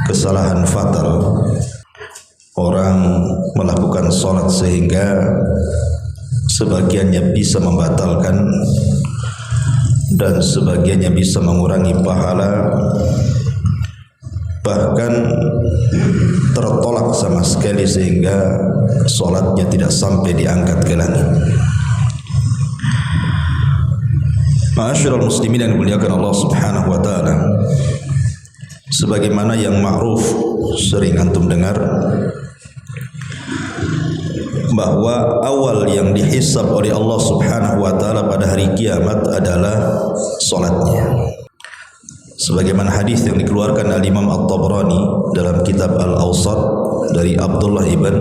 Kesalahan fatal orang melakukan sholat sehingga sebagiannya bisa membatalkan dan sebagiannya bisa mengurangi pahala, bahkan tertolak sama sekali sehingga sholatnya tidak sampai diangkat ke langit. Ma'asyiral muslimin yang dimuliakan Allah Subhanahu wa taala, sebagaimana yang ma'ruf sering antum dengar bahwa awal yang dihisab oleh Allah Subhanahu wa taala pada hari kiamat adalah salatnya. Sebagaimana hadis yang dikeluarkan Al-Imam At-Tabrani dalam kitab Al-Awsat dari Abdullah ibn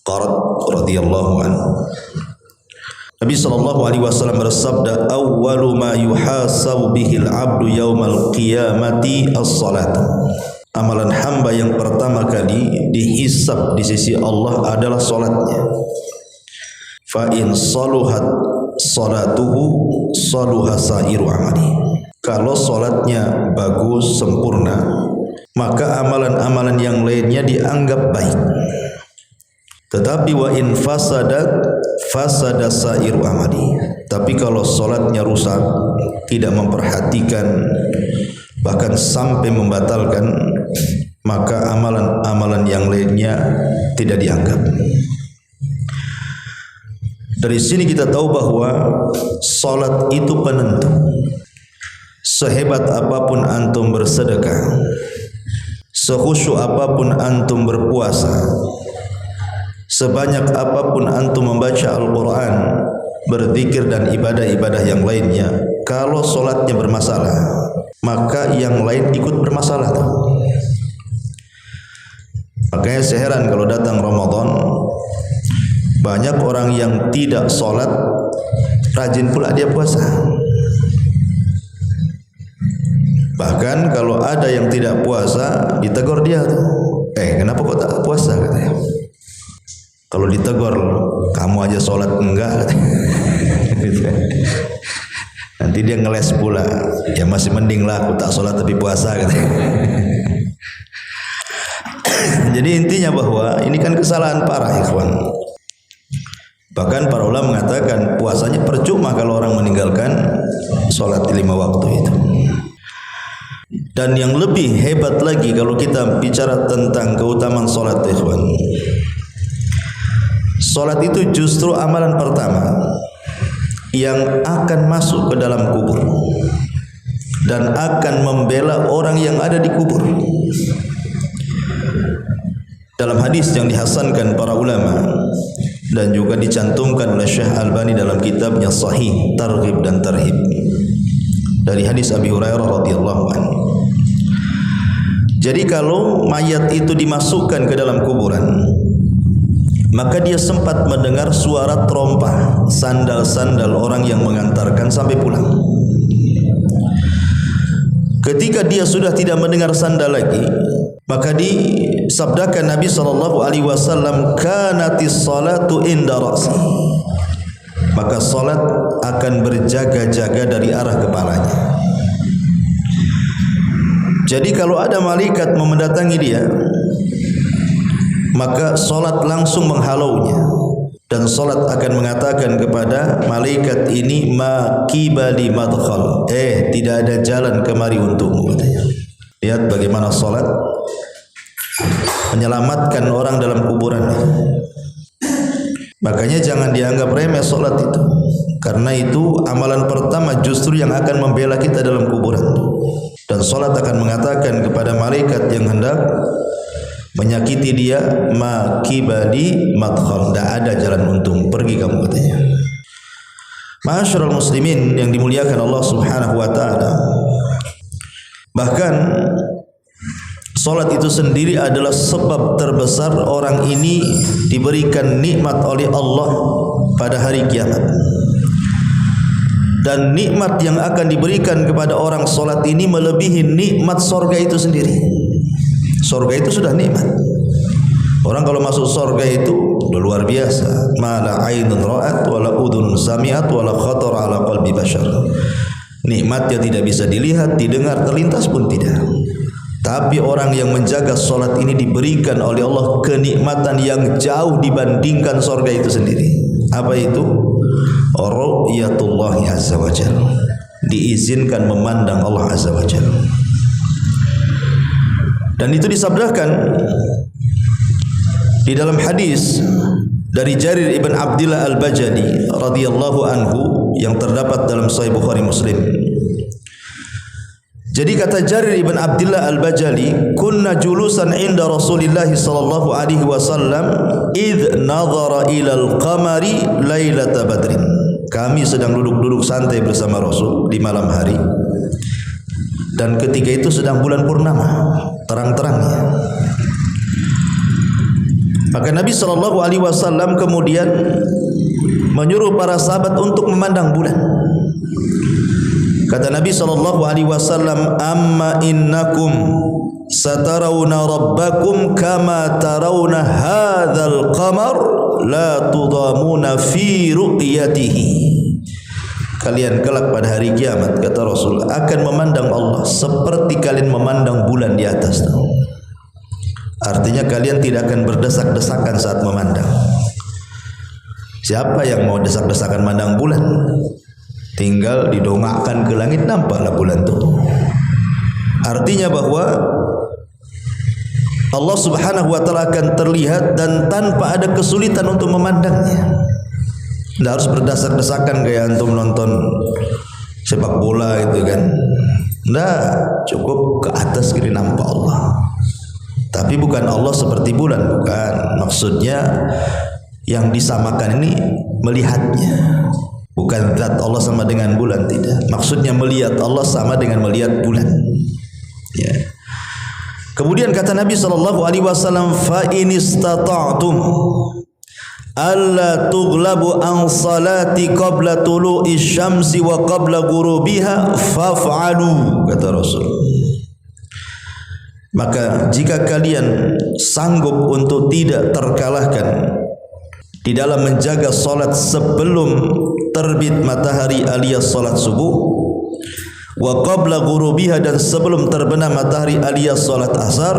Qarat radhiyallahu anhu. Nabi sallallahu alaihi wasallam bersabda, "Awwalu ma yuhasabu bihil 'abdu yaumal qiyamati as-salat." Amalan hamba yang pertama kali dihisab di sisi Allah adalah salatnya. Fa in saluhat salatuhu saluha sairu amali. Kalau salatnya bagus sempurna, maka amalan-amalan yang lainnya dianggap baik. Tetapi wa in fasadat fasada sairu amali. Tapi kalau salatnya rusak, tidak memperhatikan, bahkan sampai membatalkan, maka amalan-amalan yang lainnya tidak dianggap. Dari sini kita tahu bahwa salat itu penentu. Sehebat apapun antum bersedekah, sekhusyuk apapun antum berpuasa, sebanyak apapun antum membaca Al-Quran, berzikir dan ibadah-ibadah yang lainnya, kalau solatnya bermasalah, maka yang lain ikut bermasalah. Makanya saya heran kalau datang Ramadan, banyak orang yang tidak solat, rajin pula dia puasa. Bahkan kalau ada yang tidak puasa, ditegur dia, kenapa kau tak puasa, katanya. Kalau ditegur, kamu aja sholat enggak, nanti dia ngeles pula. Ya masih mending lah aku tak sholat tapi puasa, katanya. Jadi intinya bahwa ini kan kesalahan parah, ikhwan. Bahkan para ulama mengatakan puasanya percuma kalau orang meninggalkan sholat 5 waktu itu. Dan yang lebih hebat lagi kalau kita bicara tentang keutamaan sholat, ikhwan. Salat itu justru amalan pertama yang akan masuk ke dalam kubur dan akan membela orang yang ada di kubur. Dalam hadis yang dihasankan para ulama dan juga dicantumkan oleh Syekh Albani dalam kitabnya Sahih Targhib dan Tarhib, dari hadis Abi Hurairah radhiyallahu anhu. Jadi kalau mayat itu dimasukkan ke dalam kuburan, maka dia sempat mendengar suara terompah sandal-sandal orang yang mengantarkan sampai pulang. Ketika dia sudah tidak mendengar sandal lagi, maka disabdakan Nabi SAW, kanatis salatu inda ra'si. Maka salat akan berjaga-jaga dari arah kepalanya. Jadi kalau ada malaikat mendatangi dia, maka solat langsung menghalaunya, dan solat akan mengatakan kepada malaikat ini, ma kibali madkhal, tidak ada jalan kemari untukmu, katanya. Lihat bagaimana solat menyelamatkan orang dalam kuburan. Makanya jangan dianggap remeh solat itu, karena itu amalan pertama justru yang akan membela kita dalam kuburan. Dan solat akan mengatakan kepada malaikat yang hendak menyakiti dia, ma kibali madkhal, tidak ada jalan untung, pergi kamu, katanya. Ma'asyiral muslimin yang dimuliakan Allah Subhanahu wa taala, bahkan salat itu sendiri adalah sebab terbesar orang ini diberikan nikmat oleh Allah pada hari kiamat. Dan nikmat yang akan diberikan kepada orang salat ini melebihi nikmat surga itu sendiri. Surga itu sudah nikmat. Orang kalau masuk surga itu udah luar biasa. Ma la ainun ra'at wala udhunun sami'at wala khatara ala qalbi bashar. Nikmatnya tidak bisa dilihat, didengar, terlintas pun tidak. Tapi orang yang menjaga salat ini diberikan oleh Allah kenikmatan yang jauh dibandingkan surga itu sendiri. Apa itu? Ru'yatullah azza wajalla. Diizinkan memandang Allah azza wajalla. Dan itu disabdakan di dalam hadis dari Jarir ibn Abdillah al-Bajali radhiyallahu anhu yang terdapat dalam Sahih Bukhari Muslim. Jadi kata Jarir ibn Abdillah al-Bajali, kunna julusan inda Rasulillah sallallahu alaihi wasallam id nadhara ila al-qamari lailata badrin. Kami sedang duduk-duduk santai bersama Rasul di malam hari. Dan ketika itu sedang bulan purnama, terang-terangnya. Maka Nabi SAW kemudian menyuruh para sahabat untuk memandang bulan. Kata Nabi SAW, amma innakum satarawna rabbakum kama tarawna hadzal qamar la tudamuna fi ru'yatihi. Kalian kelak pada hari kiamat, kata Rasul, akan memandang Allah seperti kalian memandang bulan di atas. Artinya kalian tidak akan berdesak-desakan saat memandang. Siapa yang mau desak-desakan memandang bulan? Tinggal didongakkan ke langit, nampaklah bulan itu. Artinya bahwa Allah Subhanahu wa taala akan terlihat dan tanpa ada kesulitan untuk memandangnya. Tidak harus berdesak-desakan kayak antum nonton sepak bola gitu kan. Tidak, cukup ke atas kiri nampak Allah. Tapi bukan Allah seperti bulan, bukan. Maksudnya yang disamakan ini melihatnya. Bukan zat Allah sama dengan bulan, tidak. Maksudnya melihat Allah sama dengan melihat bulan. Ya. Kemudian kata Nabi SAW, fa in istata'tum alla tughlabu an salati qabla tulu'i syamsi wa qabla ghurubiha faf'alu, kata Rasul. Maka jika kalian sanggup untuk tidak terkalahkan di dalam menjaga salat sebelum terbit matahari alias salat subuh, wa qabla ghurubiha, dan sebelum terbenam matahari alias salat asar,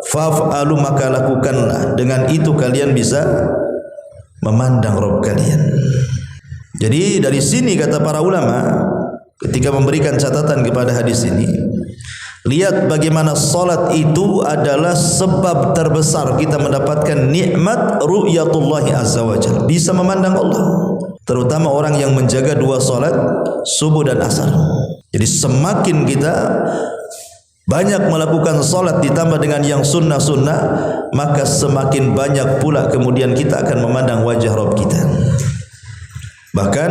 faf'alu, maka lakukanlah. Dengan itu kalian bisa memandang Rabb kalian. Jadi dari sini kata para ulama ketika memberikan catatan kepada hadis ini, lihat bagaimana salat itu adalah sebab terbesar kita mendapatkan nikmat ru'yatullah azza wajalla, bisa memandang Allah. Terutama orang yang menjaga dua salat subuh dan asar. Jadi semakin kita banyak melakukan salat ditambah dengan yang sunnah-sunnah, maka semakin banyak pula kemudian kita akan memandang wajah Rabb kita. Bahkan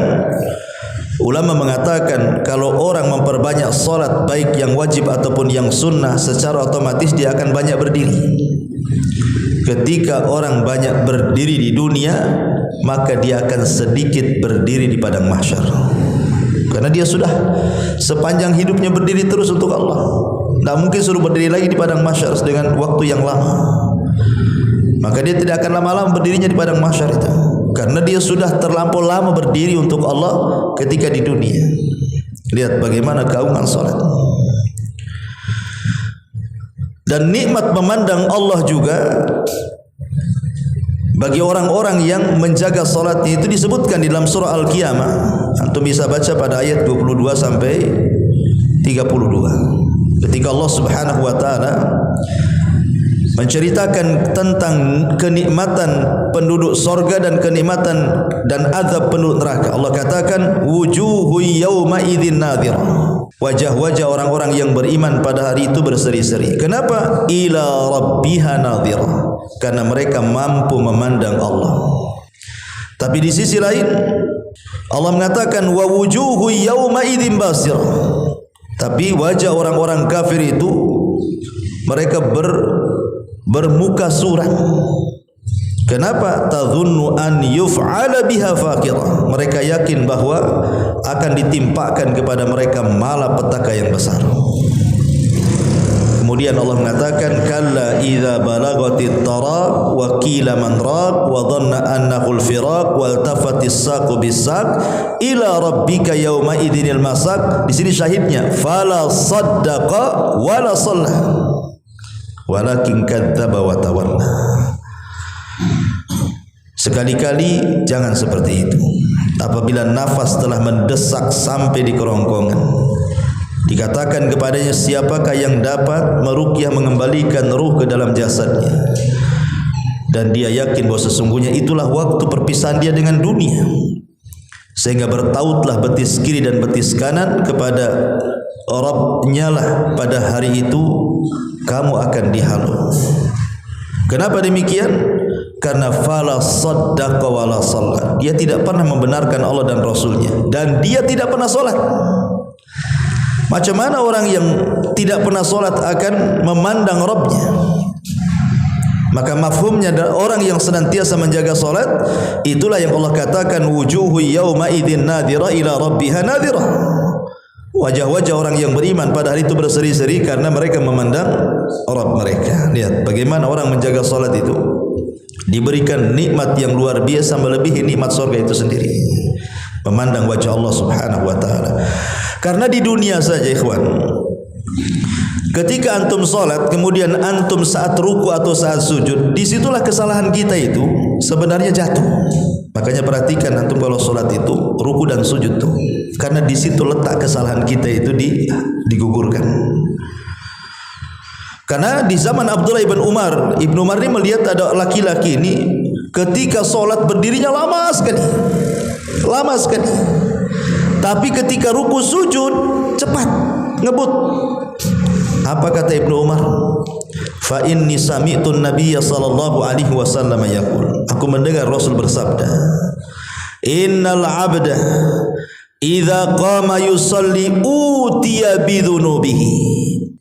ulama mengatakan kalau orang memperbanyak salat baik yang wajib ataupun yang sunnah, secara otomatis dia akan banyak berdiri. Ketika orang banyak berdiri di dunia, maka dia akan sedikit berdiri di padang mahsyar. Karena dia sudah sepanjang hidupnya berdiri terus untuk Allah. Tak mungkin suruh berdiri lagi di padang mahsyar dengan waktu yang lama. Maka dia tidak akan lama-lama berdirinya di padang mahsyar itu, karena dia sudah terlampau lama berdiri untuk Allah ketika di dunia. Lihat bagaimana keagungan salat. Dan nikmat memandang Allah juga bagi orang-orang yang menjaga salatnya itu disebutkan di dalam surah Al-Qiyamah. Antum bisa baca pada ayat 22 sampai 32. Ketika Allah Subhanahu wa taala menceritakan tentang kenikmatan penduduk sorga dan kenikmatan dan azab penduduk neraka, Allah katakan wujuhu yawma idzin nadhirah. Wajah-wajah orang-orang yang beriman pada hari itu berseri-seri. Kenapa? Ila rabbiha nadhirah. Karena mereka mampu memandang Allah. Tapi di sisi lain Allah mengatakan wa wujuhu yawma idzin basirah. Tapi wajah orang-orang kafir itu mereka bermuka suram. Kenapa? Tadhunnu an yuf'ala biha faqirah. Mereka yakin bahwa akan ditimpakan kepada mereka malapetaka yang besar. Kemudian Allah mengatakan kalla idza balagatit taraq wa qila man raq wa dhanna annahu al-firaq wal tafatis saqu bis-saq ila rabbika yauma idzinil masaq. Di sini syahidnya fala saddaqa wala shalla walakin kadzdzaba wa tawalla. Sekali-kali jangan seperti itu. Apabila nafas telah mendesak sampai di kerongkongan, dikatakan kepadanya, siapakah yang dapat meruqyah mengembalikan ruh ke dalam jasadnya? Dan dia yakin bahwa sesungguhnya itulah waktu perpisahan dia dengan dunia. Sehingga bertautlah betis kiri dan betis kanan kepada Rabb-Nya lah pada hari itu kamu akan dihalau. Kenapa demikian? Karena fala saddaqa wala shalla. Dia tidak pernah membenarkan Allah dan Rasulnya, dan dia tidak pernah solat. Macam mana orang yang tidak pernah solat akan memandang Rabb-Nya? Maka mafhumnya orang yang senantiasa menjaga solat, itulah yang Allah katakan wujuhu yawma idzin nadhira ila rabbiha nadhira. Wajah-wajah orang yang beriman pada hari itu berseri-seri karena mereka memandang Rabb mereka. Lihat bagaimana orang menjaga solat itu diberikan nikmat yang luar biasa melebihi nikmat surga itu sendiri, memandang wajah Allah Subhanahu wa taala. Karena di dunia saja ikhwan, ketika antum salat kemudian antum saat ruku atau saat sujud, disitulah kesalahan kita itu sebenarnya jatuh. Makanya perhatikan antum kalau salat itu ruku dan sujud tuh, karena di situ letak kesalahan kita itu digugurkan. Karena di zaman Abdullah ibn Umar, Ibnu Umar ini melihat ada laki-laki ini ketika solat berdirinya lama sekali. Tapi ketika ruku sujud cepat, ngebut. Apa kata Ibnu Umar? Fa inni sami'tu an-nabiyya sallallahu alaihi wasallam yaqul. Aku mendengar Rasul bersabda, innal 'abda idza qama yusalli utiya bidzunubihi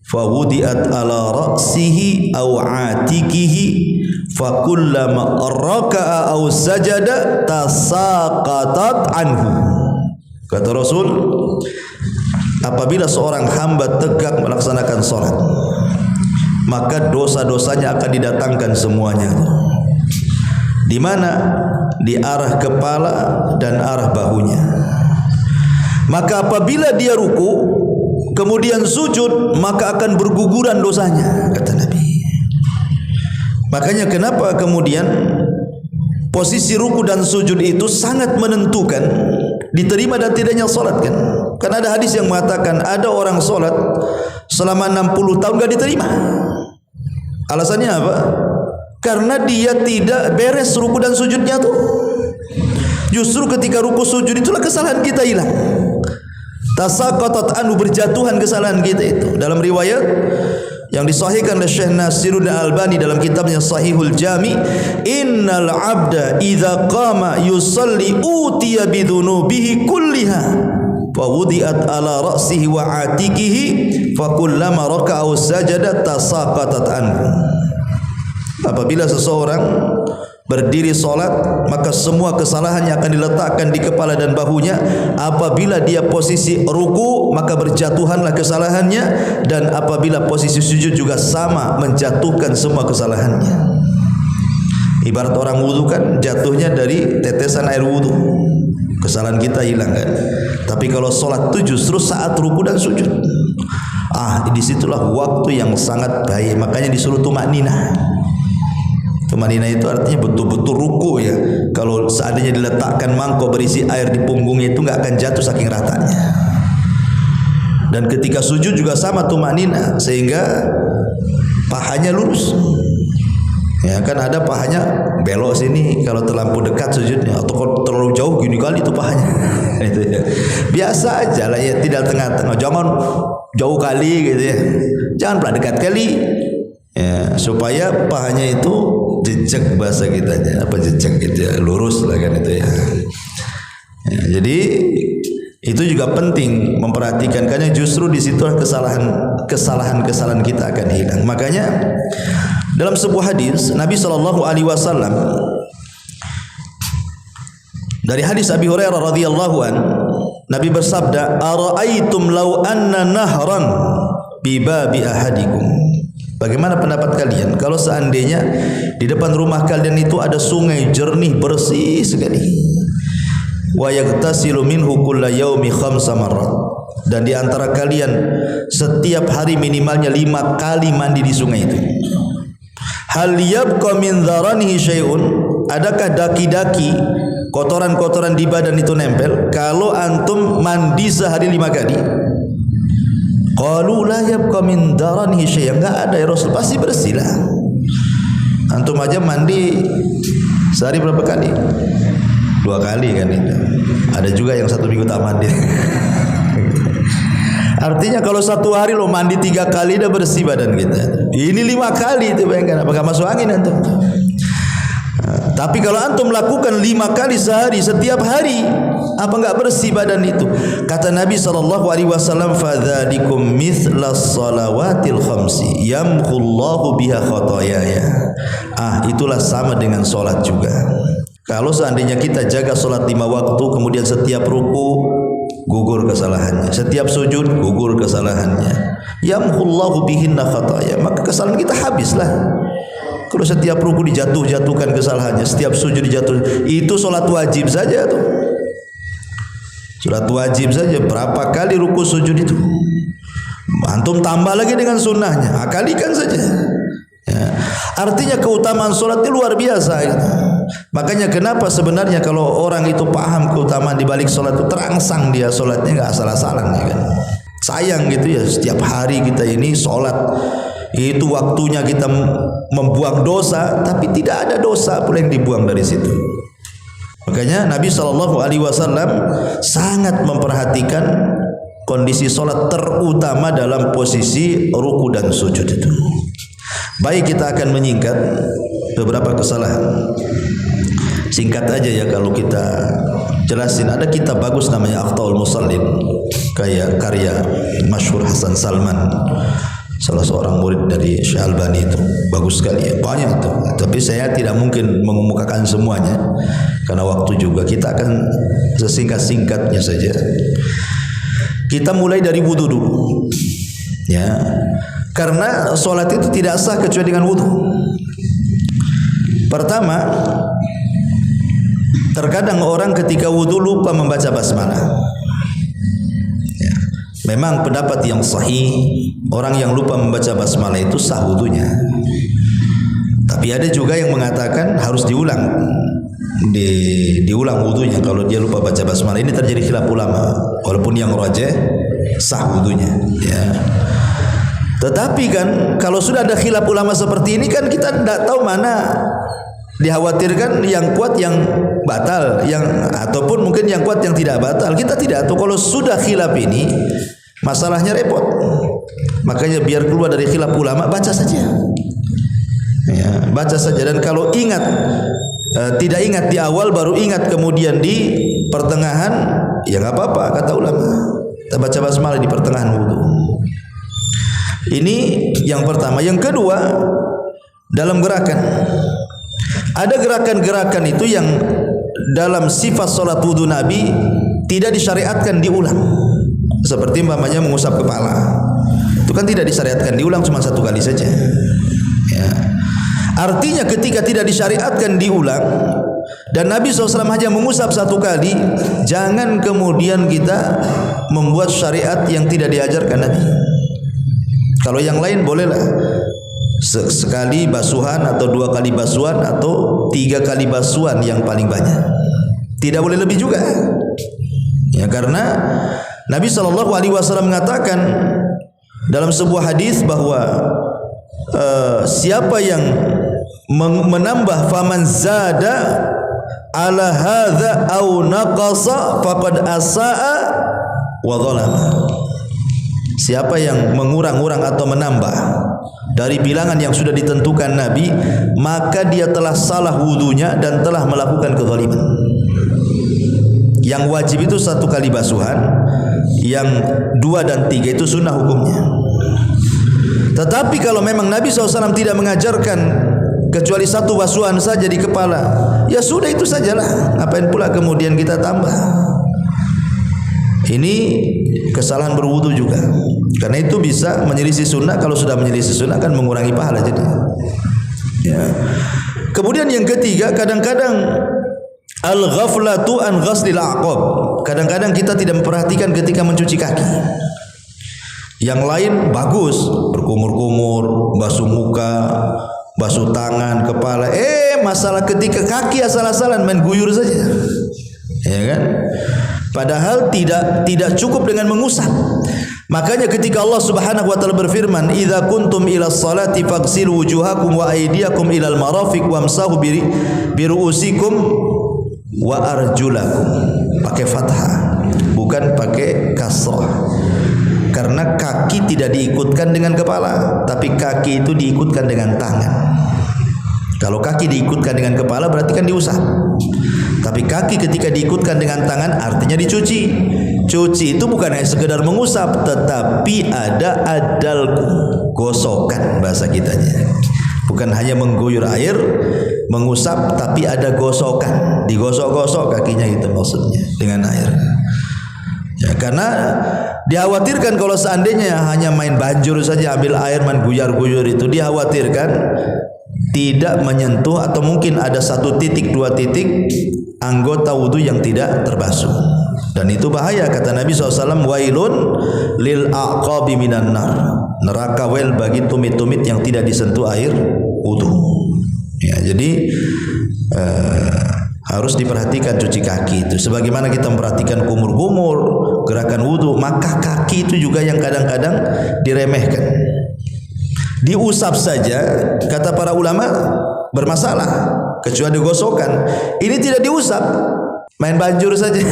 fawudiat ala ra'sihi aw atikihi fakullama raka'a aw sajada tasaqatat anhu. Kata Rasul, apabila seorang hamba tegak melaksanakan salat, maka dosa-dosanya akan didatangkan semuanya. Di mana? Di arah kepala dan arah bahunya. Maka apabila dia ruku kemudian sujud, maka akan berguguran dosanya, kata Nabi. Makanya kenapa kemudian posisi ruku dan sujud itu sangat menentukan diterima dan tidaknya salat kan? Karena ada hadis yang mengatakan ada orang salat selama 60 tahun enggak diterima. Alasannya apa? Karena dia tidak beres ruku dan sujudnya tuh. Justru ketika ruku sujud itulah kesalahan kita hilang. Tasaqatat anhu, berjatuhan kesalahan kita itu. Dalam riwayat yang disahihkan oleh Syekh Nasiruddin Albani dalam kitabnya Sahihul Jami, innal 'abda idza qama yusalli utiya bidzunubihi kulliha fa wudi'at ala ra'sihi wa atikihi fa kullama raka'a wa sajada tasaqatat anhu. Apabila seseorang berdiri solat, maka semua kesalahannya akan diletakkan di kepala dan bahunya. Apabila dia posisi ruku, maka berjatuhanlah kesalahannya, dan apabila posisi sujud juga sama, menjatuhkan semua kesalahannya. Ibarat orang wudu kan jatuhnya dari tetesan air wudu, kesalahan kita hilang kan. Tapi kalau solat itu justru saat ruku dan sujud. Disitulah waktu yang sangat baik. Makanya disuruh tumakninah. Tumanina itu artinya betul-betul ruku ya. Kalau seandainya diletakkan mangkok berisi air di punggungnya itu enggak akan jatuh saking ratanya. Dan ketika sujud juga sama tumanina, sehingga pahanya lurus. Ya kan ada pahanya belok sini kalau terlampau dekat sujudnya, atau kalau terlalu jauh gini kali itu pahanya. Itu ya. Biasa aja lah ya, tidak tengah-tengah. Jangan jauh kali gitu ya. Jangan pula dekat kali. Ya, supaya pahanya itu jejak, bahasa kitanya apa jejak gitu ya, lurus lah kan itu ya. Jadi itu juga penting memperhatikan, karena justru di situ kesalahan kita akan hilang. Makanya dalam sebuah hadis Nabi SAW dari hadis Abi Hurairah radhiyallahu an, Nabi bersabda, "Ara'aitum law anna nahran bi babi ahadikum." Bagaimana pendapat kalian kalau seandainya di depan rumah kalian itu ada sungai jernih bersih sekali, wa yaghtasilu minhu kulla yaumi 5 marrat, dan di antara kalian setiap hari minimalnya 5 kali mandi di sungai itu, hal yabqa min dharanihi syai'un, adakah daki-daki kotoran-kotoran di badan itu nempel kalau antum mandi sehari 5 kali? Qalu la yabqa min daranihi syai', enggak ada ya Rasul, pasti bersih lah. Antum aja mandi sehari berapa kali? 2 kali kan itu. Ada juga yang 1 minggu tak mandi. Artinya kalau 1 hari lo mandi 3 kali udah bersih badan kita. Ini 5 kali itu, bayangkan apakah masuk angin antum? Tapi kalau antum lakukan 5 kali sehari setiap hari, apa enggak bersih badan itu? Kata Nabi SAW, fadzalikum mithlas salawatil khamsi yamhullahu biha khotoyaya. Itulah sama dengan solat juga. Kalau seandainya kita jaga solat 5 waktu, kemudian setiap ruku gugur kesalahannya, setiap sujud gugur kesalahannya, yamhullahu bihinna khotoya, maka kesalahan kita habislah. Kalau setiap ruku dijatuhkan kesalahannya, setiap sujud dijatuh, itu solat wajib saja tuh. Solat wajib saja berapa kali ruku sujud itu? Antum tambah lagi dengan sunnahnya, akalikan saja. Ya. Artinya keutamaan solat itu luar biasa. Gitu. Makanya kenapa sebenarnya kalau orang itu paham keutamaan di balik solat itu, terangsang dia solatnya nggak asal-asalan, ya kan? Sayang gitu ya, setiap hari kita ini solat. Itu waktunya kita membuang dosa, tapi tidak ada dosa pula yang dibuang dari situ. Makanya Nabi SAW sangat memperhatikan kondisi solat, terutama dalam posisi ruku dan sujud itu. Baik, kita akan menyingkat beberapa kesalahan. Singkat aja ya kalau kita jelasin. Ada kitab bagus namanya Akhtaul Musallin, kayak karya masyhur Hasan Salman, salah seorang murid dari Syekh Albani, itu bagus sekali ya, banyak tuh. Tapi saya tidak mungkin mengemukakan semuanya karena waktu juga. Kita akan sesingkat-singkatnya saja. Kita mulai dari wudu dulu, ya, karena solat itu tidak sah kecuali dengan wudu. Pertama, terkadang orang ketika wudu lupa membaca basmalah. Memang pendapat yang sahih, orang yang lupa membaca basmalah itu sah wudunya. Tapi ada juga yang mengatakan harus diulang, diulang wudunya kalau dia lupa baca basmalah. Ini terjadi khilaf ulama, walaupun yang rajih sah wudunya, ya. Tetapi kan kalau sudah ada khilaf ulama seperti ini kan kita tidak tahu mana dikhawatirkan yang kuat yang batal, yang ataupun mungkin yang kuat yang tidak batal. Kita tidak tahu. Kalau sudah khilaf ini, masalahnya repot. Makanya biar keluar dari khilaf ulama, baca saja, ya, baca saja. Dan kalau ingat, tidak ingat di awal, baru ingat kemudian di pertengahan, ya nggak apa-apa kata ulama. Kita baca basmalah di pertengahan wudu. Ini yang pertama. Yang kedua, dalam gerakan, ada gerakan-gerakan itu yang dalam sifat salat wudu Nabi tidak disyariatkan diulang. Seperti umpamanya mengusap kepala, itu kan tidak disyariatkan diulang, cuma 1 kali saja, ya. Artinya ketika tidak disyariatkan diulang dan Nabi SAW hanya mengusap 1 kali, jangan kemudian kita membuat syariat yang tidak diajarkan Nabi. Kalau yang lain bolehlah sekali basuhan atau 2 kali basuhan atau 3 kali basuhan yang paling banyak. Tidak boleh lebih juga, ya, karena Nabi SAW mengatakan dalam sebuah hadis bahwa siapa yang menambah faman zada ala hadza au naqasa faqad asaa wa zalama. Siapa yang mengurang-urang atau menambah dari bilangan yang sudah ditentukan Nabi, maka dia telah salah wudunya dan telah melakukan kezaliman. Yang wajib itu 1 kali basuhan, yang 2 dan 3 itu sunnah hukumnya. Tetapi kalau memang Nabi SAW tidak mengajarkan kecuali 1 basuhan saja di kepala, ya sudah itu sajalah. Ngapain pula kemudian kita tambah? Ini kesalahan berwudu juga. Karena itu bisa menyelisih sunnah. Kalau sudah menyelisih sunnah akan mengurangi pahala jadi. Ya. Kemudian yang ketiga, kadang-kadang al-ghaflatu an ghaslil a'qab. Kadang-kadang kita tidak memperhatikan ketika mencuci kaki. Yang lain bagus, berkumur-kumur, basuh muka, basuh tangan, kepala. Masalah ketika kaki asal-asalan main guyur saja. Ya kan? Padahal tidak cukup dengan mengusap. Makanya ketika Allah Subhanahu wa taala berfirman, "Idza kuntum ila sholati faghsilu wujuhakum wa aydiyakum ilal marafiq wamsahu bi ru'usikum wa arjulakum." Pakai fathah, bukan pakai kasrah. Karena kaki tidak diikutkan dengan kepala, tapi kaki itu diikutkan dengan tangan. Kalau kaki diikutkan dengan kepala berarti kan diusap. Tapi kaki ketika diikutkan dengan tangan artinya dicuci. Cuci itu bukan hanya sekedar mengusap, tetapi ada adalku, gosokan bahasa kitanya. Bukan hanya mengguyur air, mengusap, tapi ada gosokan, digosok-gosok kakinya itu maksudnya dengan air. Ya, karena dikhawatirkan kalau seandainya hanya main banjur saja, ambil air main guyar-guyur itu, dikhawatirkan tidak menyentuh atau mungkin ada 1 titik 2 titik anggota wudu yang tidak terbasuh. Dan itu bahaya, kata Nabi SAW, wailun lil aqabi minan nar. Neraka wel bagi tumit-tumit yang tidak disentuh air wudu. Ya, jadi harus diperhatikan cuci kaki itu. Sebagaimana kita memperhatikan kumur-kumur, gerakan wudu, maka kaki itu juga yang kadang-kadang diremehkan. Diusap saja, kata para ulama, bermasalah, kecuali digosokkan. Ini tidak diusap, main banjur saja.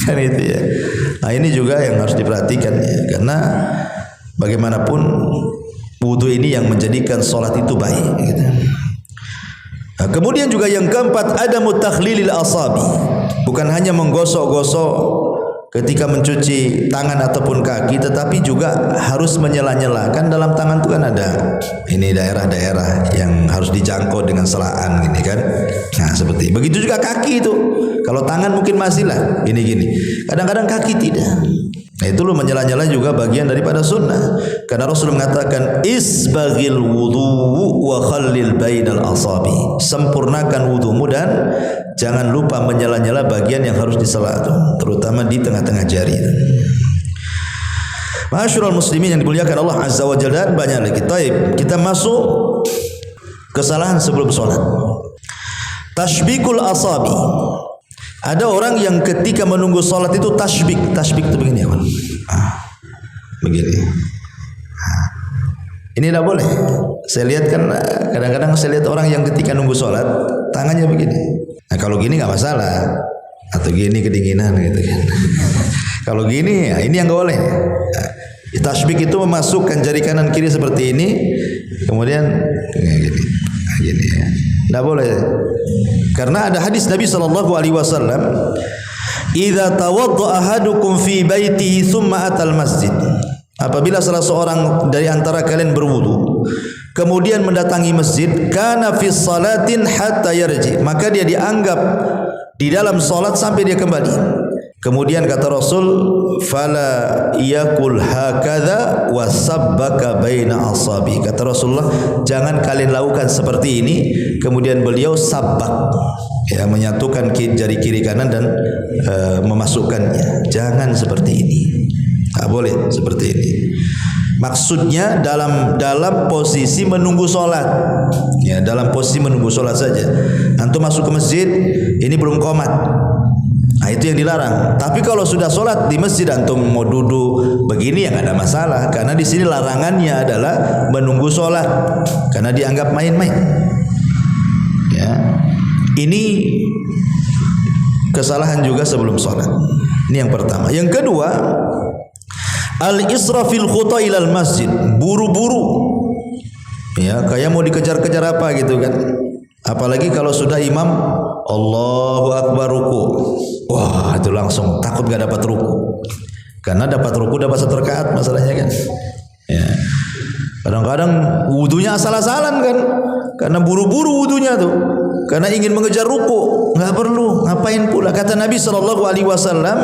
Kan itu ya. Nah, ini juga yang harus diperhatikan ya, karena bagaimanapun wudu ini yang menjadikan sholat itu baik gitu. Nah, kemudian juga yang keempat, ada mutakhlilil asabi. Bukan hanya menggosok-gosok ketika mencuci tangan ataupun kaki, tetapi juga harus menyela-nyela. Kan dalam tangan itu kan ada ini daerah-daerah yang harus dijangkau dengan selaan gini kan. Nah, seperti begitu juga kaki itu. Kalau tangan mungkin masih lah gini-gini. Kadang-kadang kaki tidak. Nah, itu lu menyela-nyela juga bagian daripada sunnah. Karena Rasul mengatakan isbaghil wudu wa khallil bainal asabi. Sempurnakan wudumu dan jangan lupa menyela-nyela bagian yang harus disela, terutama di tengah-tengah jari. Ma'asyiral muslimin yang dimuliakan Allah Azza wa Jalla, banyak lagi. Taib, kita masuk kesalahan sebelum sholat. Tashbikul asabi. Ada orang yang ketika menunggu sholat itu tashbik. Tashbik itu begini ya, begini. Ini tidak boleh. Saya lihat kan kadang-kadang saya lihat orang yang ketika nunggu sholat tangannya begini. Nah, kalau gini nggak masalah, atau gini kedinginan gitu kan. Kalau gini, ya ini yang nggak boleh. Nah, tashbik itu memasukkan jari kanan kiri seperti ini, kemudian gini ya. Nggak boleh. Karena ada hadis Nabi SAW, "Idza tawadda'a ahadukum fi baitihi tsumma atal masjid." Apabila salah seorang dari antara kalian berwudu, kemudian mendatangi masjid, kana fi salatin hatta yarji, maka dia dianggap di dalam salat sampai dia kembali. Kemudian kata Rasul, fala yakul hakadha wasabbaka baina asabi. Kata Rasulullah, jangan kalian lakukan seperti ini. Kemudian beliau sabbak, ya, menyatukan jari kiri kanan dan memasukkannya. Jangan seperti ini. Tak boleh seperti ini. Maksudnya dalam posisi menunggu sholat, ya, dalam posisi menunggu sholat saja. Antum masuk ke masjid, ini belum qomat. Nah, itu yang dilarang. Tapi kalau sudah sholat di masjid, antum mau duduk begini ya nggak ada masalah. Karena di sini larangannya adalah menunggu sholat, karena dianggap main-main. Ya, ini kesalahan juga sebelum sholat. Ini yang pertama. Yang kedua, al-israfil khuta ilal masjid, buru-buru. Ya, kayak mau dikejar-kejar apa gitu kan. Apalagi kalau sudah imam Allahu Akbar ruku. Wah, itu langsung takut gak dapat ruku. Karena dapat ruku dapat 1 rakaat masalahnya kan. Ya. Kadang-kadang wudunya asal-asalan kan. Karena buru-buru wudunya tuh. karena ingin mengejar ruku. Enggak perlu, ngapain pula? Kata Nabi sallallahu alaihi wasallam,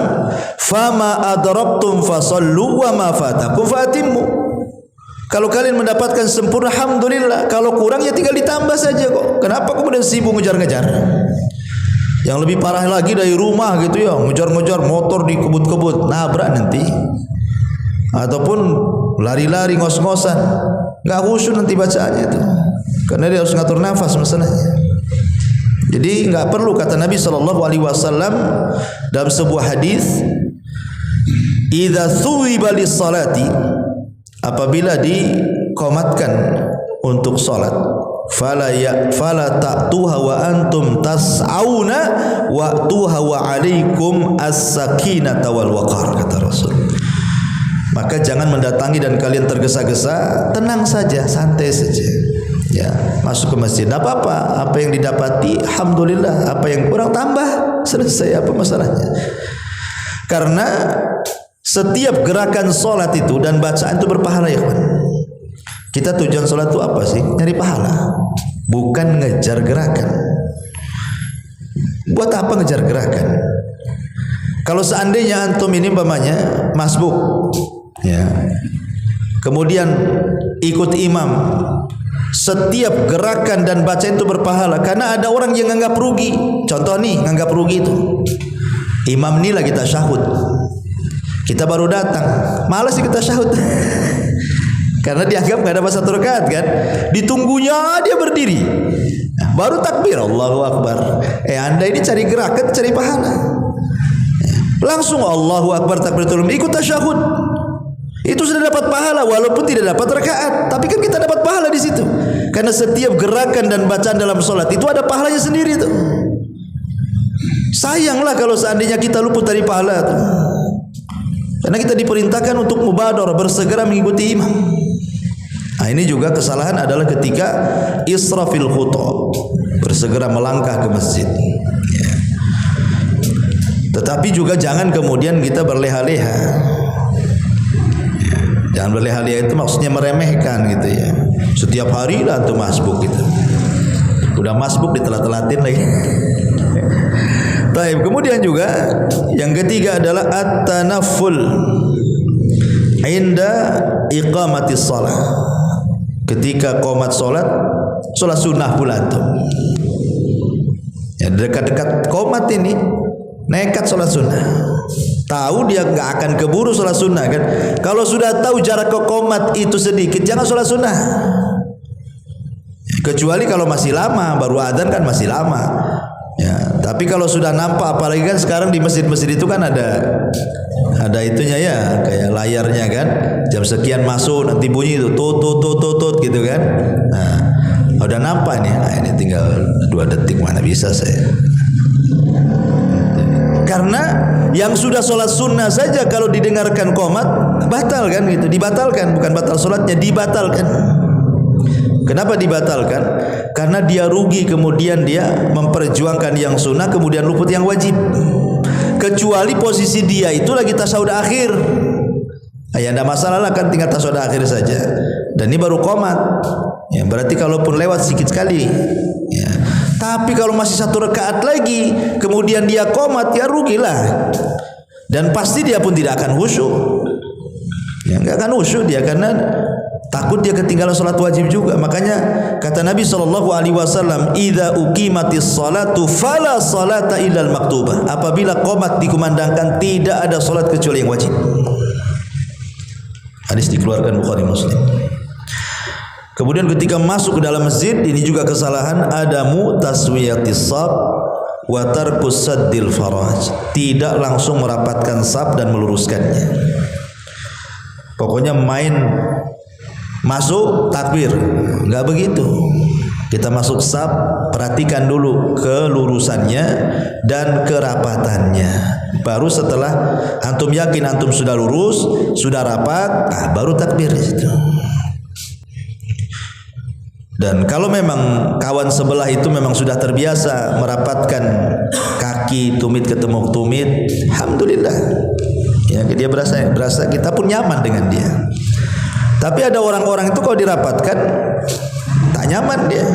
"Fama adraktum fasallu wa ma fatakum fatimmu." Kalau kalian mendapatkan sempurna, alhamdulillah. Kalau kurang ya tinggal ditambah saja kok. Kenapa kemudian sibuk ngejar-ngejar? Yang lebih parah lagi dari rumah gitu ya, ngejar-ngejar motor di kebut-kebut, nabrak nanti. Ataupun lari-lari ngos-ngosan, nggak khusyuk nanti bacaannya itu. Karena dia harus ngatur nafas masalahnya. Jadi nggak perlu, kata Nabi sallallahu alaihi wasallam dalam sebuah hadis, "Idza thuwiba lis-salati," apabila dikomatkan untuk salat, fala ta'tuha wa antum tas'auna wa tuha wa alaikum as-sakinata wal waqar, kata Rasul. Maka jangan mendatangi dan kalian tergesa-gesa, tenang saja, santai saja. Ya, masuk ke masjid, tidak apa-apa. Apa yang didapati, alhamdulillah. Apa yang kurang, tambah, selesai. Apa masalahnya? Karena setiap gerakan solat itu dan bacaan itu berpahala, ya kawan. Kita tujuan solat itu apa sih? Nyari pahala, bukan ngejar gerakan. Buat apa ngejar gerakan? Kalau seandainya antum ini umpamanya masbuk, ya, kemudian ikut imam, setiap gerakan dan bacaan itu berpahala. Karena ada orang yang nganggap rugi. Contoh nih, nganggap rugi itu, imam ini lagi tasyahud, kita baru datang, malas sih kita tasyahud. Karena dianggap nggak dapat satu rakaat kan, ditunggunya dia berdiri, nah, baru takbir Allahu Akbar. Anda ini cari gerakan, cari pahala, langsung Allahu Akbar takbiratul ihram, ikut tasyahud, itu sudah dapat pahala walaupun tidak dapat rakaat, tapi kan kita dapat pahala di situ. Karena setiap gerakan dan bacaan dalam sholat itu ada pahalanya sendiri tuh. Sayanglah kalau seandainya kita luput dari pahala tuh. Karena kita diperintahkan untuk mubadarah, bersegera mengikuti imam. Nah, ini juga kesalahan adalah ketika israfil khuta, bersegera melangkah ke masjid. Ya. Tetapi juga jangan kemudian kita berleha-leha. Ya. Jangan berleha-leha itu maksudnya meremehkan gitu ya. Setiap hari lah tuh masbuk gitu. Udah masbuk ditelat-telatin lagi. Baik, kemudian juga yang ketiga adalah at-tanafful inda iqamatis shalah. Ketika qomat salat sunnah pula tuh. Ya, dekat-dekat qomat ini nekat salat sunnah. Tahu dia nggak akan keburu salat sunnah kan. Kalau sudah tahu jarak ke qomat itu sedikit, jangan salat sunnah. Kecuali kalau masih lama, baru adzan kan masih lama. Ya, tapi kalau sudah nampak, apalagi kan sekarang di masjid-masjid itu kan ada itunya ya, kayak layarnya kan, jam sekian masuk, nanti bunyi itu tut gitu kan. Nah, udah nampak nih, nah ini tinggal 2 detik, mana bisa saya. Karena yang sudah sholat sunnah saja kalau didengarkan qomat batal kan gitu, dibatalkan, bukan batal sholatnya, dibatalkan. Kenapa dibatalkan? Karena dia rugi, kemudian dia memperjuangkan yang sunnah, kemudian luput yang wajib. Kecuali posisi dia itu lagi tasyahud akhir, ya tidak masalah lah kan, tinggal tasyahud akhir saja. Dan ini baru qomat, ya, berarti kalaupun lewat sedikit sekali. Ya. Tapi kalau masih 1 rakaat lagi, kemudian dia qomat, ya rugilah. Dan pasti dia pun tidak akan khusyuk. Ya, nggak akan khusyuk dia karena takut dia ketinggalan salat wajib juga. Makanya kata Nabi SAW, "Idza uqimatis salatu fala salata illal maktubah." Apabila qomat dikumandangkan, tidak ada salat kecuali yang wajib. Hadis dikeluarkan Bukhari Muslim. Kemudian ketika masuk ke dalam masjid, ini juga kesalahan, adamu taswiyatis shaf wa tarkus saddil faraj. Tidak langsung merapatkan shaf dan meluruskannya. Pokoknya main masuk takbir, nggak begitu. Kita masuk shaf, perhatikan dulu kelurusannya dan kerapatannya. Baru setelah antum yakin antum sudah lurus, sudah rapat, baru takbir di situ. Dan kalau memang kawan sebelah itu memang sudah terbiasa merapatkan kaki tumit ketemu tumit, alhamdulillah. Ya, dia berasa kita pun nyaman dengan dia. Tapi ada orang-orang itu kalau dirapatkan tak nyaman dia,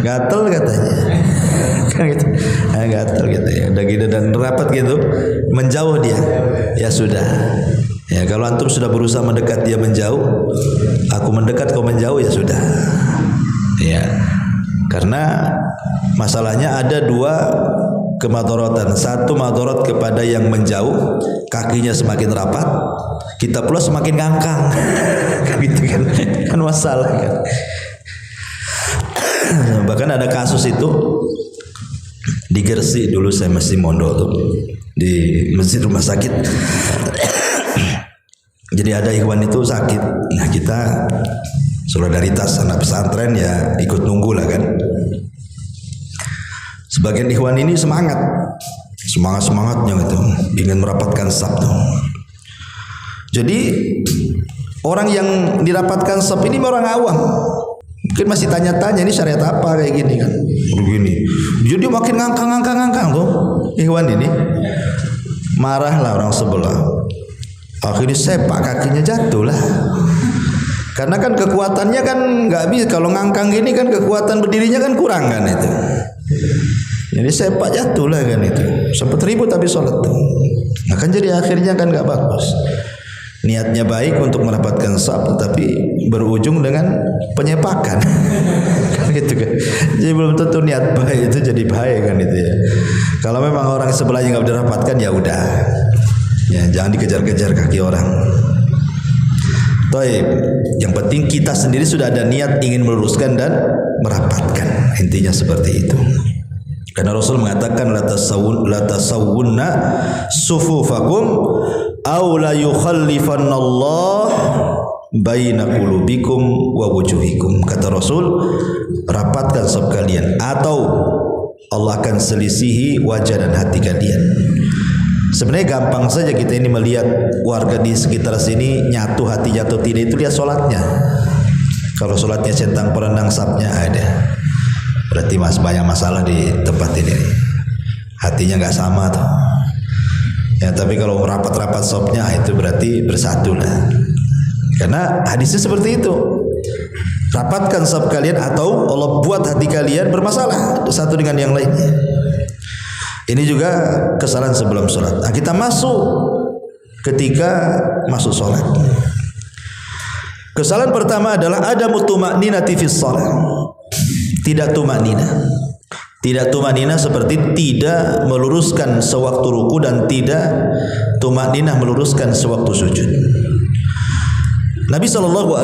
gatel katanya. gatal gitu ya. Udah gitu dan rapat gitu, menjauh dia. Ya sudah. Ya kalau antum sudah berusaha mendekat dia menjauh, aku mendekat kau menjauh ya sudah. Ya. Karena masalahnya ada dua kemadharatan. Satu madharat kepada yang menjauh, kakinya semakin rapat, kita pula semakin ngangkang. Kan gitu kan. Kan masalah kan. Bahkan ada kasus itu di Gresik dulu saya masih mondok tuh di masjid rumah sakit. Jadi ada ikhwan itu sakit. Nah kita solidaritas anak pesantren ya ikut nunggu lah kan. Sebagian ikhwan ini semangatnya gitu, ingin merapatkan saf tuh. Jadi orang yang dirapatkan saf ini orang awam. Mungkin masih tanya-tanya ini syariat apa kayak gini kan. Begini. Jadi makin ngangkang tuh ikhwan ini. Marahlah orang sebelah. Akhirnya sepak kakinya jatuh lah. Karena kan kekuatannya kan nggak bisa, kalau ngangkang gini kan kekuatan berdirinya kan kurang kan itu. Jadi sepak jatuh lah kan itu. Sempat ribut tapi sholat tuh. Nah kan jadi akhirnya kan nggak bagus. Niatnya baik untuk merapatkan saf, tetapi berujung dengan penyepakan. Kan gitu kan. Jadi belum tentu niat baik itu jadi baik kan itu ya. Kalau memang orang sebelahnya nggak dirapatkan ya udah. Ya jangan dikejar-kejar kaki orang. Baik, yang penting kita sendiri sudah ada niat ingin meluruskan dan merapatkan. Intinya seperti itu. Karena Rasul mengatakan la tasawwunna sufufakum aw la yukhallifannallah baina qulubikum wa wujuhikum. Kata Rasul, rapatkan saf kalian atau Allah akan selisihi wajah dan hati kalian. Sebenarnya gampang saja kita ini melihat warga di sekitar sini nyatu hati jatuh tidak, itu lihat sholatnya. Kalau sholatnya centang perenang safnya ada, berarti banyak masalah di tempat ini. Hatinya nggak sama tuh. Ya tapi kalau rapat-rapat safnya itu berarti bersatu lah. Karena hadisnya seperti itu. Rapatkan saf kalian atau Allah buat hati kalian bermasalah satu dengan yang lainnya. Ini juga kesalahan sebelum sholat. Nah, kita masuk ketika masuk sholat. Kesalahan pertama adalah ada tuma'ninati fis sholat. Tidak tuma'ninah. Tidak tuma'ninah seperti tidak meluruskan sewaktu ruku dan tidak tuma'ninah meluruskan sewaktu sujud. Nabi SAW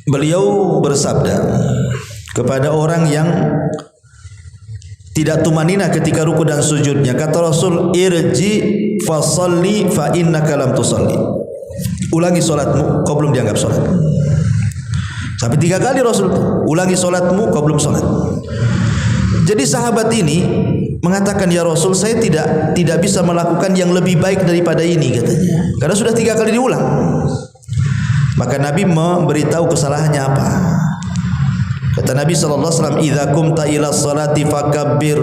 beliau bersabda kepada orang yang tidak tumaninah ketika ruku dan sujudnya, kata Rasul, irji fasalli fa innaka lam tusalli. Ulangi solatmu, kau belum dianggap solat. Sampai 3 kali Rasul, ulangi solatmu, kau belum solat. Jadi sahabat ini mengatakan, ya Rasul, saya tidak bisa melakukan yang lebih baik daripada ini, katanya. Karena sudah 3 kali diulang. Maka Nabi memberitahu kesalahannya apa. Kata Nabi SAW, idza kumta ila salati fakabbir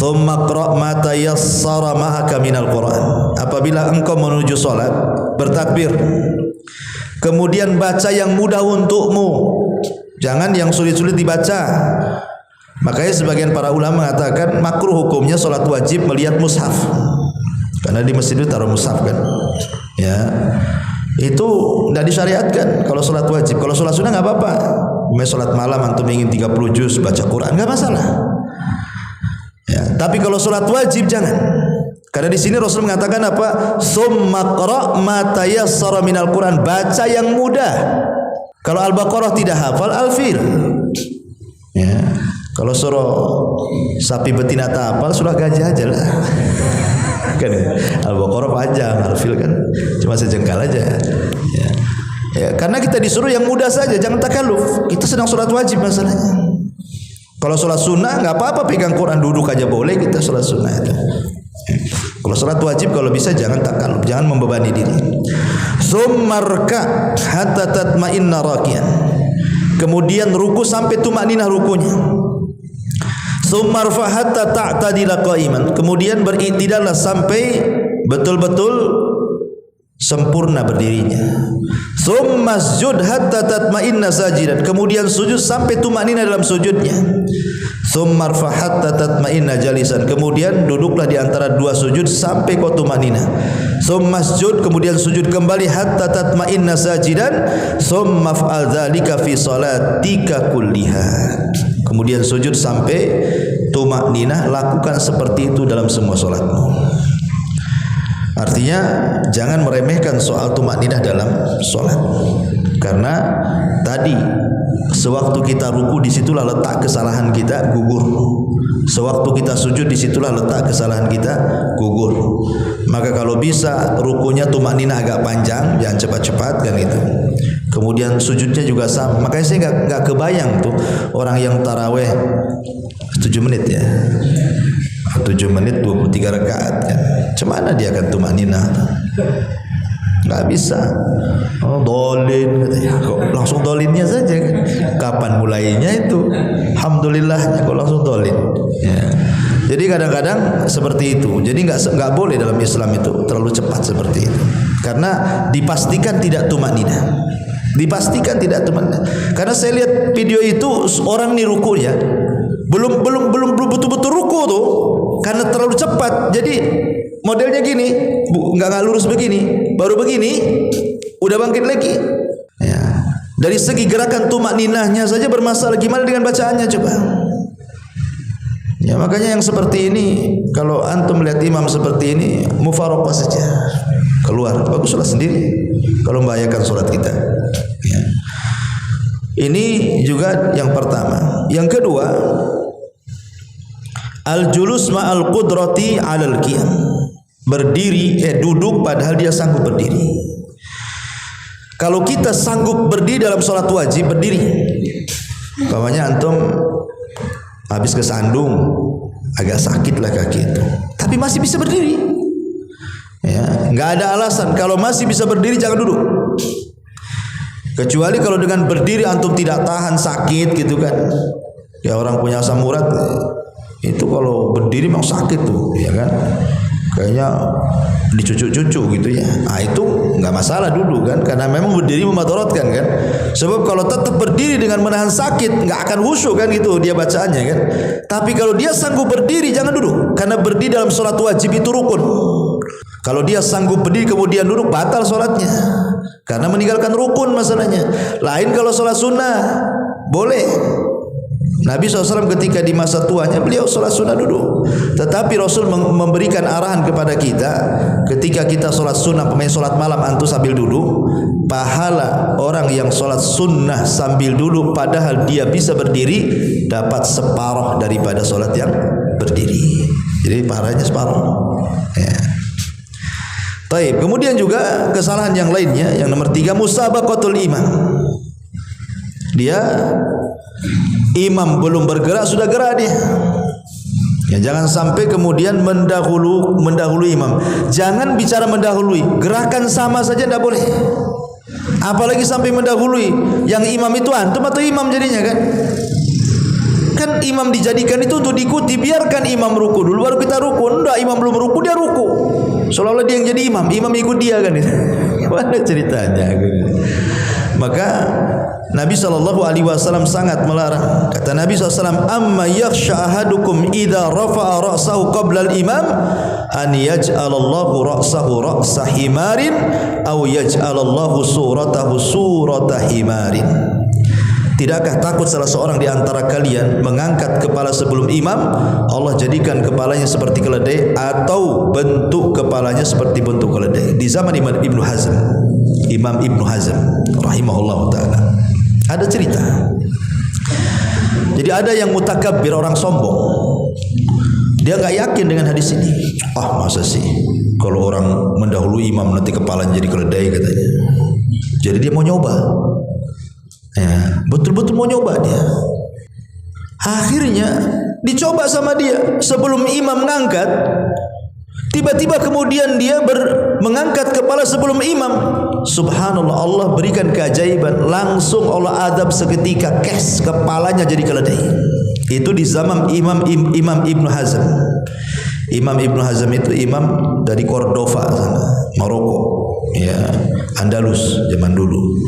thumma qra' ma tayassara ma'aka minal Qur'an. Apabila engkau menuju salat, bertakbir, kemudian baca yang mudah untukmu, jangan yang sulit-sulit dibaca. Makanya sebagian para ulama mengatakan makruh hukumnya salat wajib melihat mushaf. Karena di masjid itu taruh mushaf kan. Ya. Itu tidak disyariatkan kalau salat wajib. Kalau salat sunnah nggak apa-apa. Salat malam antum ingin 30 juz baca Quran nggak masalah. Ya, tapi kalau salat wajib jangan. Karena di sini Rasul mengatakan apa? Tsumma qra' ma tayassara minal Quran, baca yang mudah. Kalau Al-Baqarah tidak hafal, Al-Fil. Ya. Kalau surah sapi betina tak hafal, surah gajah aja lah. Kan Al-Baqarah panjang, Al-Fil kan cuma sejengkal aja. Ya. Ya, karena kita disuruh yang mudah saja, jangan takalluf. Kita sedang sholat wajib masalahnya. Kalau sholat sunnah nggak apa-apa, pegang Quran duduk aja boleh, kita sholat sunnah itu. Kalau sholat wajib kalau bisa jangan takalluf, jangan membebani diri. Tsummarka hatta tatma'inna rakian. Kemudian ruku sampai tumakninah rukunya. Tsummarfa hatta ta'tadila qa'iman. Kemudian beritidallah sampai betul-betul sempurna berdirinya. Tsumma sujud hatta tatma'inna sajidan, kemudian sujud sampai tumanina dalam sujudnya. Tsumma rfa hatta tatma'inna jalisan, kemudian duduklah di antara dua sujud sampai kau tumanina. Tsumma sujud, kemudian sujud kembali hatta tatma'inna sajidan. Tsumma fa'al dzalika fi salatika kulliha, kemudian sujud sampai tumanina, lakukan seperti itu dalam semua salatmu. Artinya jangan meremehkan soal tumakninah dalam sholat, karena tadi sewaktu kita ruku disitulah letak kesalahan kita gugur, sewaktu kita sujud disitulah letak kesalahan kita gugur. Maka kalau bisa rukunya tumakninah agak panjang, jangan cepat-cepat kan itu. Kemudian sujudnya juga sama. Makanya saya nggak kebayang tuh orang yang taraweh 7 menit ya, 7 menit 23 rakaat kan. Cemana dia akan tumakninah? Nggak bisa. Oh, dolin katanya. Kok langsung dolinnya saja kan? Kapan mulainya itu? Alhamdulillahnya kok langsung dolin. Ya. Jadi kadang-kadang seperti itu. Jadi nggak boleh dalam Islam itu terlalu cepat seperti itu. Karena dipastikan tidak tumakninah. Dipastikan tidak tumakninah. Karena saya lihat video itu orang nih ruku ya. Belum betul-betul ruku tuh. Karena terlalu cepat. Jadi modelnya gini, nggak lurus begini, baru begini, udah bangkit lagi. Ya. Dari segi gerakan tumakninahnya saja bermasalah, gimana dengan bacaannya coba? Ya makanya yang seperti ini, kalau antum melihat imam seperti ini, mufaraqah saja, keluar, baguslah sendiri. Kalau membahayakan sholat kita. Ya. Ini juga yang pertama. Yang kedua, al-julus ma'al qudrati 'alal qiyam. Berdiri, duduk padahal dia sanggup berdiri. Kalau kita sanggup berdiri dalam sholat wajib, berdiri. Umpamanya antum habis kesandung, agak sakit lah kaki itu, tapi masih bisa berdiri. Ya, nggak ada alasan. Kalau masih bisa berdiri jangan duduk. Kecuali kalau dengan berdiri antum tidak tahan sakit gitu kan. Ya orang punya asam urat itu kalau berdiri memang sakit tuh, ya kan? Kayaknya dicucuk-cucuk gitu ya. Nah itu nggak masalah duduk kan, karena memang berdiri memadaratkan kan. Sebab kalau tetap berdiri dengan menahan sakit nggak akan khusyuk kan gitu dia bacaannya kan. Tapi kalau dia sanggup berdiri jangan duduk, karena berdiri dalam sholat wajib itu rukun. Kalau dia sanggup berdiri kemudian duduk batal sholatnya, karena meninggalkan rukun masalahnya. Lain kalau sholat sunnah boleh. Nabi SAW ketika di masa tuanya beliau sholat sunnah duduk. Tetapi Rasul memberikan arahan kepada kita, ketika kita sholat sunnah, pemain sholat malam antum sambil duduk, pahala orang yang sholat sunnah sambil duduk padahal dia bisa berdiri dapat separuh daripada sholat yang berdiri. Jadi pahalanya separuh. Ya. Taib. Kemudian juga kesalahan yang lainnya, yang nomor 3, musabaqatul imam. Dia imam belum bergerak sudah gerak dia. Ya, jangan sampai kemudian mendahului imam. Jangan bicara mendahului, gerakan sama saja tidak boleh. Apalagi sampai mendahului. Yang imam itu antum atau imam jadinya kan? Kan imam dijadikan itu untuk diikuti. Biarkan imam ruku dulu baru kita ruku. Enggak, imam belum ruku dia ruku. Seolah-olah dia yang jadi imam ikut dia kan. Gimana ceritanya? Maka Nabi SAW sangat melarang. Kata Nabi SAW, amma yakhsha ahadukum idza rafa'a ra'sahu qabla al-imam an yaj'alallahu ra'sahu ra'sa himarin aw yaj'alallahu suratahu surata himarin. Tidakkah takut salah seorang di antara kalian mengangkat kepala sebelum imam, Allah jadikan kepalanya seperti keledai atau bentuk kepalanya seperti bentuk keledai. Di zaman Imam Ibnu Hazm rahimahullah ta'ala ada cerita. Jadi ada yang mutakabbir, orang sombong. Dia nggak yakin dengan hadis ini. Masa sih kalau orang mendahului imam nanti kepalanya jadi keledai katanya. Jadi dia mau nyoba. Ya, betul-betul mau nyoba dia. Akhirnya dicoba sama dia sebelum imam mengangkat. Tiba-tiba kemudian dia mengangkat kepala sebelum imam. Subhanallah, Allah berikan keajaiban. Langsung Allah adab seketika, kes kepalanya jadi keledai. Itu di zaman Imam Ibnu Hazm. Imam Ibnu Hazm itu imam dari Cordova sana, Maroko. ya, Andalus zaman dulu.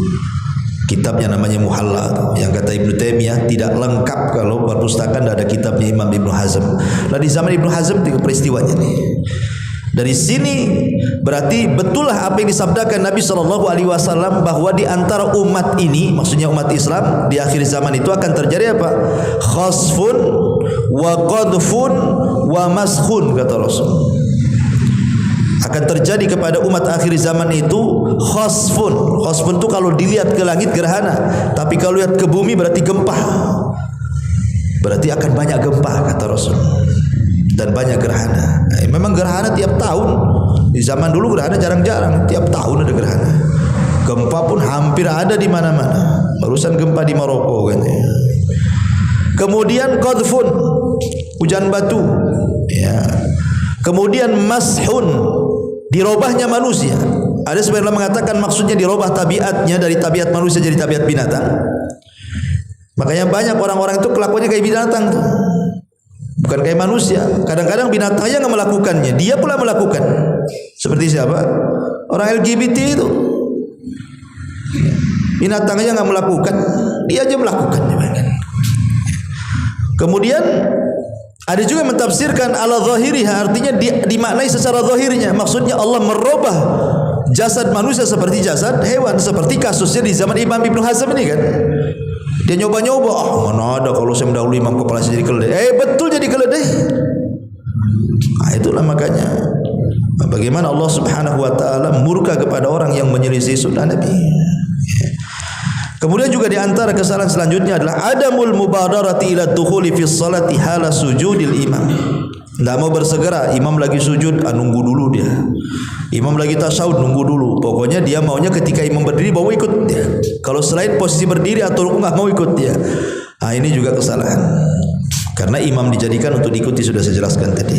Kitabnya namanya Muhalla, yang kata Ibnu Taimiyah tidak lengkap kalau perpustakaan tidak ada kitabnya Imam Ibnu Hazm. Lah di zaman Ibnu Hazm tiga peristiwanya nih. Dari sini berarti betullah apa yang disabdakan Nabi SAW bahwa di antara umat ini, maksudnya umat Islam di akhir zaman itu akan terjadi apa? Khasfun wa qadfun wa maskhun, kata Rasul. Akan terjadi kepada umat akhir zaman itu khasfun. Khasfun itu kalau dilihat ke langit gerhana, tapi kalau lihat ke bumi berarti gempa. Berarti akan banyak gempa, kata Rasul, dan banyak gerhana. Memang gerhana tiap tahun. Di zaman dulu gerhana jarang-jarang, tiap tahun ada gerhana. Gempa pun hampir ada di mana-mana. Barusan gempa di Maroko kan. Kemudian qadfun, hujan batu, ya. Kemudian mashun, dirobahnya manusia. Ada sebagian mengatakan maksudnya dirobah tabiatnya dari tabiat manusia jadi tabiat binatang. Makanya banyak orang-orang itu kelakuannya kayak binatang tuh. Bukan kayak manusia. Kadang-kadang binatangnya nggak melakukannya, dia pula melakukan. Seperti siapa? Orang LGBT itu. Binatangnya nggak melakukan, dia aja melakukannya. Kemudian ada juga yang mentafsirkan ala zahiriha, artinya dimaknai secara zahirnya. Maksudnya Allah merubah jasad manusia seperti jasad hewan, seperti kasusnya di zaman Imam Ibnu Hazm ini kan. Dia nyoba-nyoba, mana ada kalau saya mendahului imam kepala saya jadi keledai. Betul jadi keledai. Nah, itulah makanya bagaimana Allah Subhanahu wa taala murka kepada orang yang menyelisih sunnah Nabi. Kemudian juga di antara kesalahan selanjutnya adalah adamul mubadarati ila dukhuli fi sholati hala sujudil imam. Tidak mau bersegera, imam lagi sujud, nunggu dulu dia. Imam lagi tasyahud, nunggu dulu. Pokoknya dia maunya ketika imam berdiri mau ikut dia. Kalau selain posisi berdiri atau rukuk nggak mau ikut dia. Nah, ini juga kesalahan. Karena imam dijadikan untuk diikuti, sudah saya jelaskan tadi.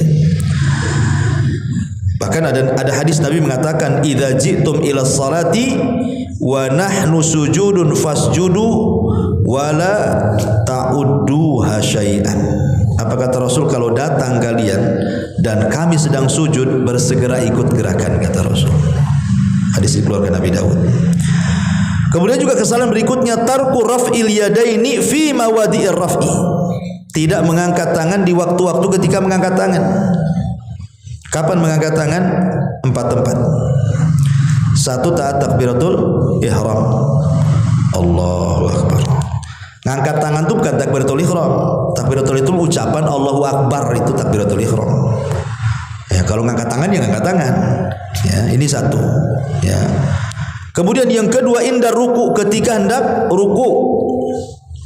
Bahkan ada hadis Nabi mengatakan, idza ji'tum ila sholati wa nahnu sujudun fasjudu wala ta'udduha syai'an. Apa kata Rasul? Kalau datang kalian dan kami sedang sujud, bersegera ikut gerakan, kata Rasul. Hadis dikeluarkan Nabi Daud. Kemudian juga kesalahan berikutnya, tarku raf'il yadaini fi mawadi'ir raf'i. Tidak mengangkat tangan di waktu-waktu ketika mengangkat tangan. Kapan mengangkat tangan? 4 tempat. 1, taat takbiratul ihram. Allahu akbar. Ngangkat tangan itu bukan takbiratul ihram. Takbiratul itu ucapan Allahu akbar, itu takbiratul ihram. Ya, kalau ngangkat tangan ya ngangkat tangan. Ya, ini 1. Ya. Kemudian yang kedua, indar ruku, ketika hendak ruku.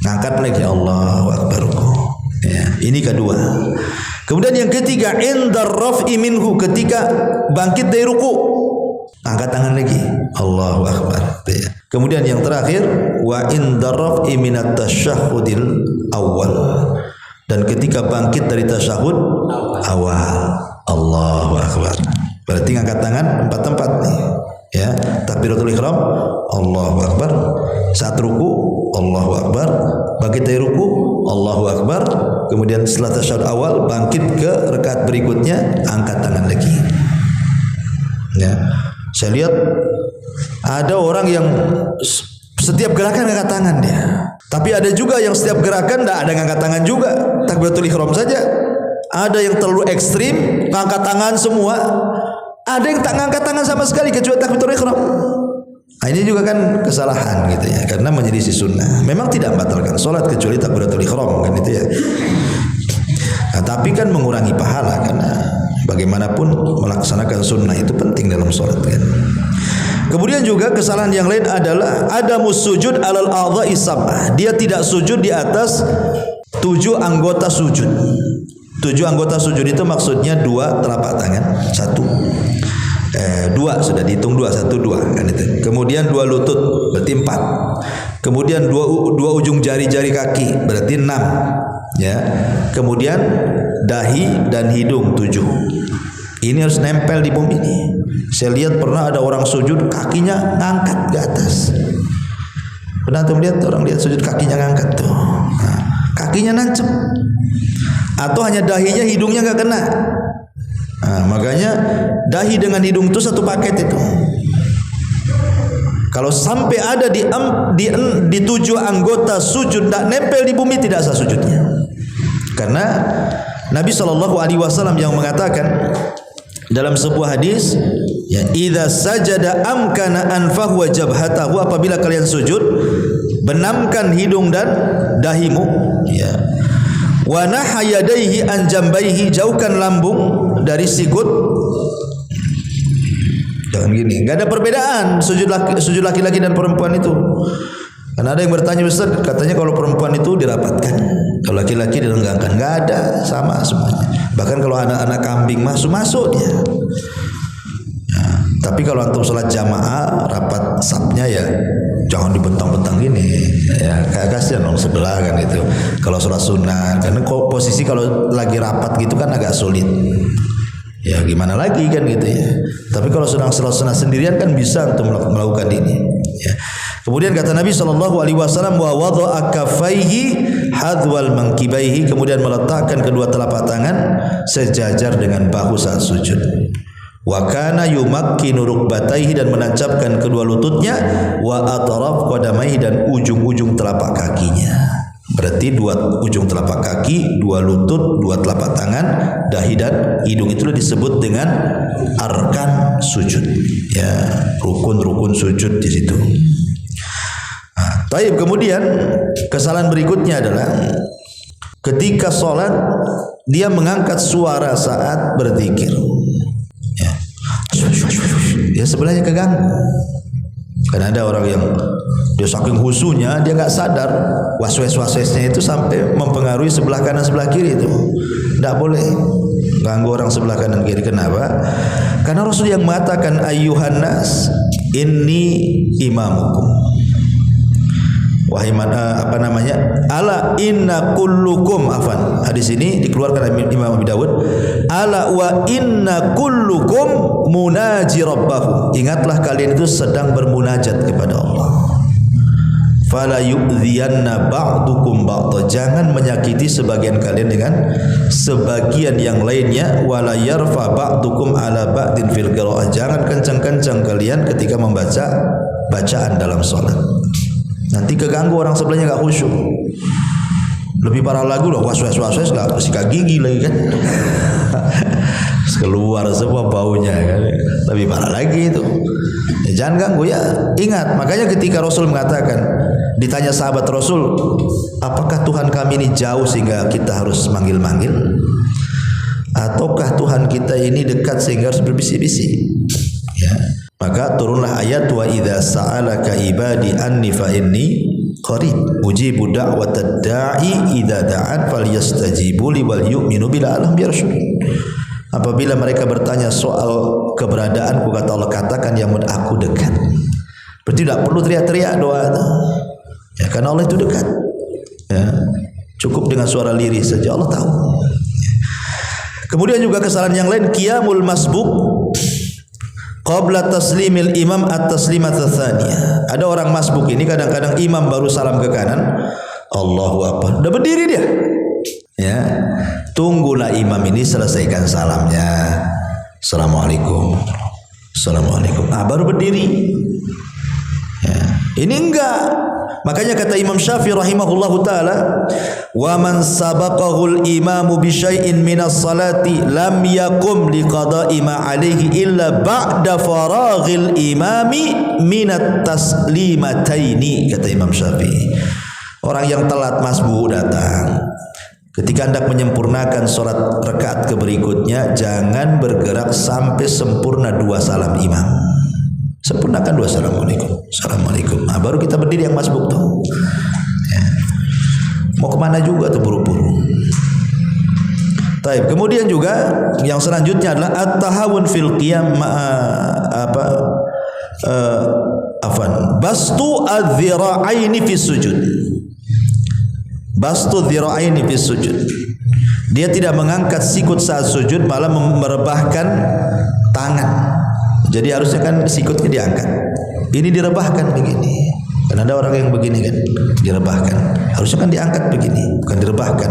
Ngangkat lagi Allahu akbar ruku. Ya, ini kedua. Kemudian yang ketiga, indar raf'i minhu, ketika bangkit dari ruku. Angkat tangan lagi, Allahu akbar. Ya. Kemudian yang terakhir, wa indar raf'i minat tasyahhudil awal, dan ketika bangkit dari tasyahud awal, Allahu akbar. Berarti ngangkat tangan 4 tempat nih. Ya, takbiratul ihram, Allahu akbar. Saat ruku, Allahu akbar. Bangkit dari ruku, Allahu akbar. Kemudian setelah tasyahud awal, bangkit ke rakaat berikutnya, angkat tangan lagi. Ya. Saya lihat ada orang yang setiap gerakan ngangkat tangan dia. Tapi ada juga yang setiap gerakan tidak ada ngangkat tangan juga, takbiratul ihram saja. Ada yang terlalu ekstrim, ngangkat tangan semua. Ada yang tak ngangkat tangan sama sekali kecuali takbiratul ihram. Nah, ini juga kan kesalahan gitu ya, karena menyelisih sunnah. Memang tidak membatalkan salat kecuali takbiratul ihram kan itu ya. Nah, tapi kan mengurangi pahala, karena bagaimanapun melaksanakan sunnah itu penting dalam salat kan. Kemudian juga kesalahan yang lain adalah adamus sujud alal a'dha'i sab'ah. Dia tidak sujud di atas 7 anggota sujud. 7 anggota sujud itu maksudnya 2 telapak tangan, 2 sudah dihitung 2, 1, 2 kan itu. Kemudian 2 lutut berarti 4. Kemudian 2 ujung jari-jari kaki berarti 6 ya. Kemudian dahi dan hidung 7. Ini harus nempel di bumi ini. Saya lihat pernah ada orang sujud kakinya ngangkat ke atas. Pernah tuh lihat orang lihat sujud kakinya ngangkat tuh. Nah, kakinya nancep. Atau hanya dahinya, hidungnya nggak kena. Nah, makanya dahi dengan hidung itu satu paket itu. Kalau sampai ada di 7 anggota sujud tidak nempel di bumi, tidak sah sujudnya. Karena Nabi SAW yang mengatakan dalam sebuah hadis, ya, idza sajada amkana anfahu wa jabhatahu, apabila kalian sujud benamkan hidung dan dahimu, ya. Wa nahayadaihi an jambaihi, jauhkan lambung dari sikut. Jangan gini, enggak ada perbedaan sujud laki-laki dan perempuan itu. Karena ada yang bertanya, Ustaz, katanya kalau perempuan itu dirapatkan, kalau laki-laki direnggangkan. Enggak ada, sama semuanya. Bahkan kalau anak-anak kambing masuk dia. Ya, tapi kalau antum salat jamaah rapat safnya ya jangan dibentang-bentang gini. Ya, kayak kasihan orang sebelah kan itu. Kalau salat sunat, karena posisi kalau lagi rapat gitu kan agak sulit. Ya gimana lagi kan gitu ya. Tapi kalau sedang salat sunat sendirian kan bisa untuk melakukan ini. Ya. Kemudian kata Nabi SAW, wa wada'a kaffaihi hadwal mankibaihi, kemudian meletakkan kedua telapak tangan sejajar dengan bahu saat sujud. Wa kana yumakkinu rukbataihi, dan menancapkan kedua lututnya, wa atraf qadamaihi, dan ujung-ujung telapak kakinya. Berarti dua ujung telapak kaki, dua lutut, dua telapak tangan, dahi dan hidung, itu disebut dengan arkan sujud. Ya, rukun-rukun sujud di situ. Nah, taib. Kemudian kesalahan berikutnya adalah ketika sholat dia mengangkat suara saat berzikir. Ya sebelahnya keganggu. Karena ada orang yang dia saking khusyuknya dia nggak sadar waswasnya itu sampai mempengaruhi sebelah kanan sebelah kiri itu. Tidak boleh ganggu orang sebelah kanan kiri. Kenapa? Karena Rasul yang mengatakan ayyuhan nas inni imamukum. Wahai ala inna kullukum, afan. Hadis ini dikeluarkan oleh Imam Abi Dawud. Ala wa inna kullukum munaji rabbahu. Ingatlah kalian itu sedang bermunajat kepada Allah. Fala yu'dhiyanna ba'dukum ba'dha. Jangan menyakiti sebagian kalian dengan sebagian yang lainnya. Wala yarfa ba'dukum ala ba'din fil qira'ah. Jangan kencang-kencang kalian ketika membaca bacaan dalam salat. Nanti keganggu orang sebelahnya gak khusyuk. Lebih parah lagi loh, was-was gak sikat gigi lagi kan. Keluar semua baunya kan. Lebih parah lagi itu. Ya, jangan ganggu ya. Ingat, makanya ketika Rasul mengatakan, ditanya sahabat Rasul, apakah Tuhan kami ini jauh sehingga kita harus manggil-manggil? Ataukah Tuhan kita ini dekat sehingga harus berbisik-bisik? Ya. Maka turunlah ayat wa idza sa'alaka ibadi anni fa inni qarib ujibu da'watad da'i idza da'an falyastajibu li wal yu'minu bila alam yarshud. Apabila mereka bertanya soal keberadaanku, kata Allah, katakan ya aku dekat. Berarti tidak perlu teriak-teriak doa. Ya, karena Allah itu dekat. Ya, cukup dengan suara lirih saja Allah tahu. Kemudian juga kesalahan yang lain, qiyamul masbuk qabla taslimil imam at-taslimat tsaniyah. Ada orang masbuk ini kadang-kadang imam baru salam ke kanan, Allahu Akbar, udah berdiri dia. Ya, tunggulah imam ini selesaikan salamnya. Assalamualaikum. Assalamualaikum. Baru berdiri. Ya, ini enggak. Makanya kata Imam Syafi'i rahimahullahu taala, wa man sabaqahul imamu bi syai'in minas salati lam yakum liqada'i ma alaihi illa ba'da faraghil imami minat taslimataini. Kata Imam Syafi'i, orang yang telat masbuk datang, ketika hendak menyempurnakan sholat rakaat keberikutnya, jangan bergerak sampai sempurna 2 salam imam. Sempurnakan 2 assalamualaikum, assalamualaikum. Baru kita berdiri yang masbuk tuh. Ya. Mau kemana juga tuh buru-buru. Taib. Kemudian juga yang selanjutnya adalah at-tahawun fil qiyam bastu adh-dhira'aini fi sujud. Bastu dhira'aini fi sujud. Dia tidak mengangkat sikut saat sujud, malah merebahkan tangan. Jadi harusnya kan sikutnya diangkat. Ini direbahkan begini. Kan ada orang yang begini kan, direbahkan. Harusnya kan diangkat begini, bukan direbahkan.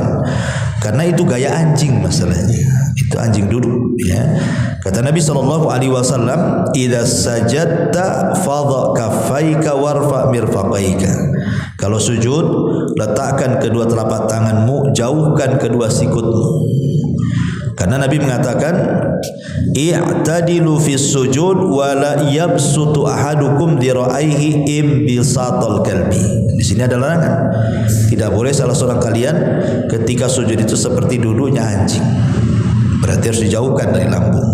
Karena itu gaya anjing masalahnya. Itu Itu anjing duduk, ya. Kata Nabi SAW, idza sajadta fadha kaffaika warfa mirfaqaika. Kalau sujud, letakkan kedua telapak tanganmu, jauhkan kedua sikutmu. Karena Nabi mengatakan, i'tadilu fis sujud wa la yabsutu ahadukum dira'aihi imbisatal kalbi. Di sini ada larangan. Tidak boleh salah seorang kalian ketika sujud itu seperti duduknya anjing. Berarti harus dijauhkan dari lambung.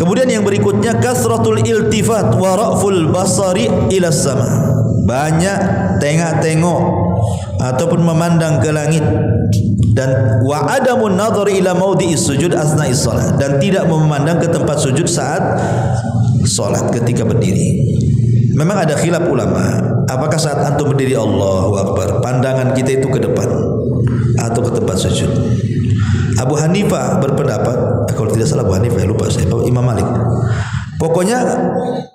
Kemudian yang berikutnya kasratul iltifat wa ra'ful basari ila sama. Banyak tengok-tengok ataupun memandang ke langit, dan wa adamun nadhar ila maudhi'is sujud asna'is shalah, dan tidak memandang ke tempat sujud saat salat ketika berdiri. Memang ada khilaf ulama, apakah saat antum berdiri Allahu Akbar pandangan kita itu ke depan atau ke tempat sujud? Abu Hanifah berpendapat, kalau tidak salah Abu Hanifah, lupa saya, Imam Malik, pokoknya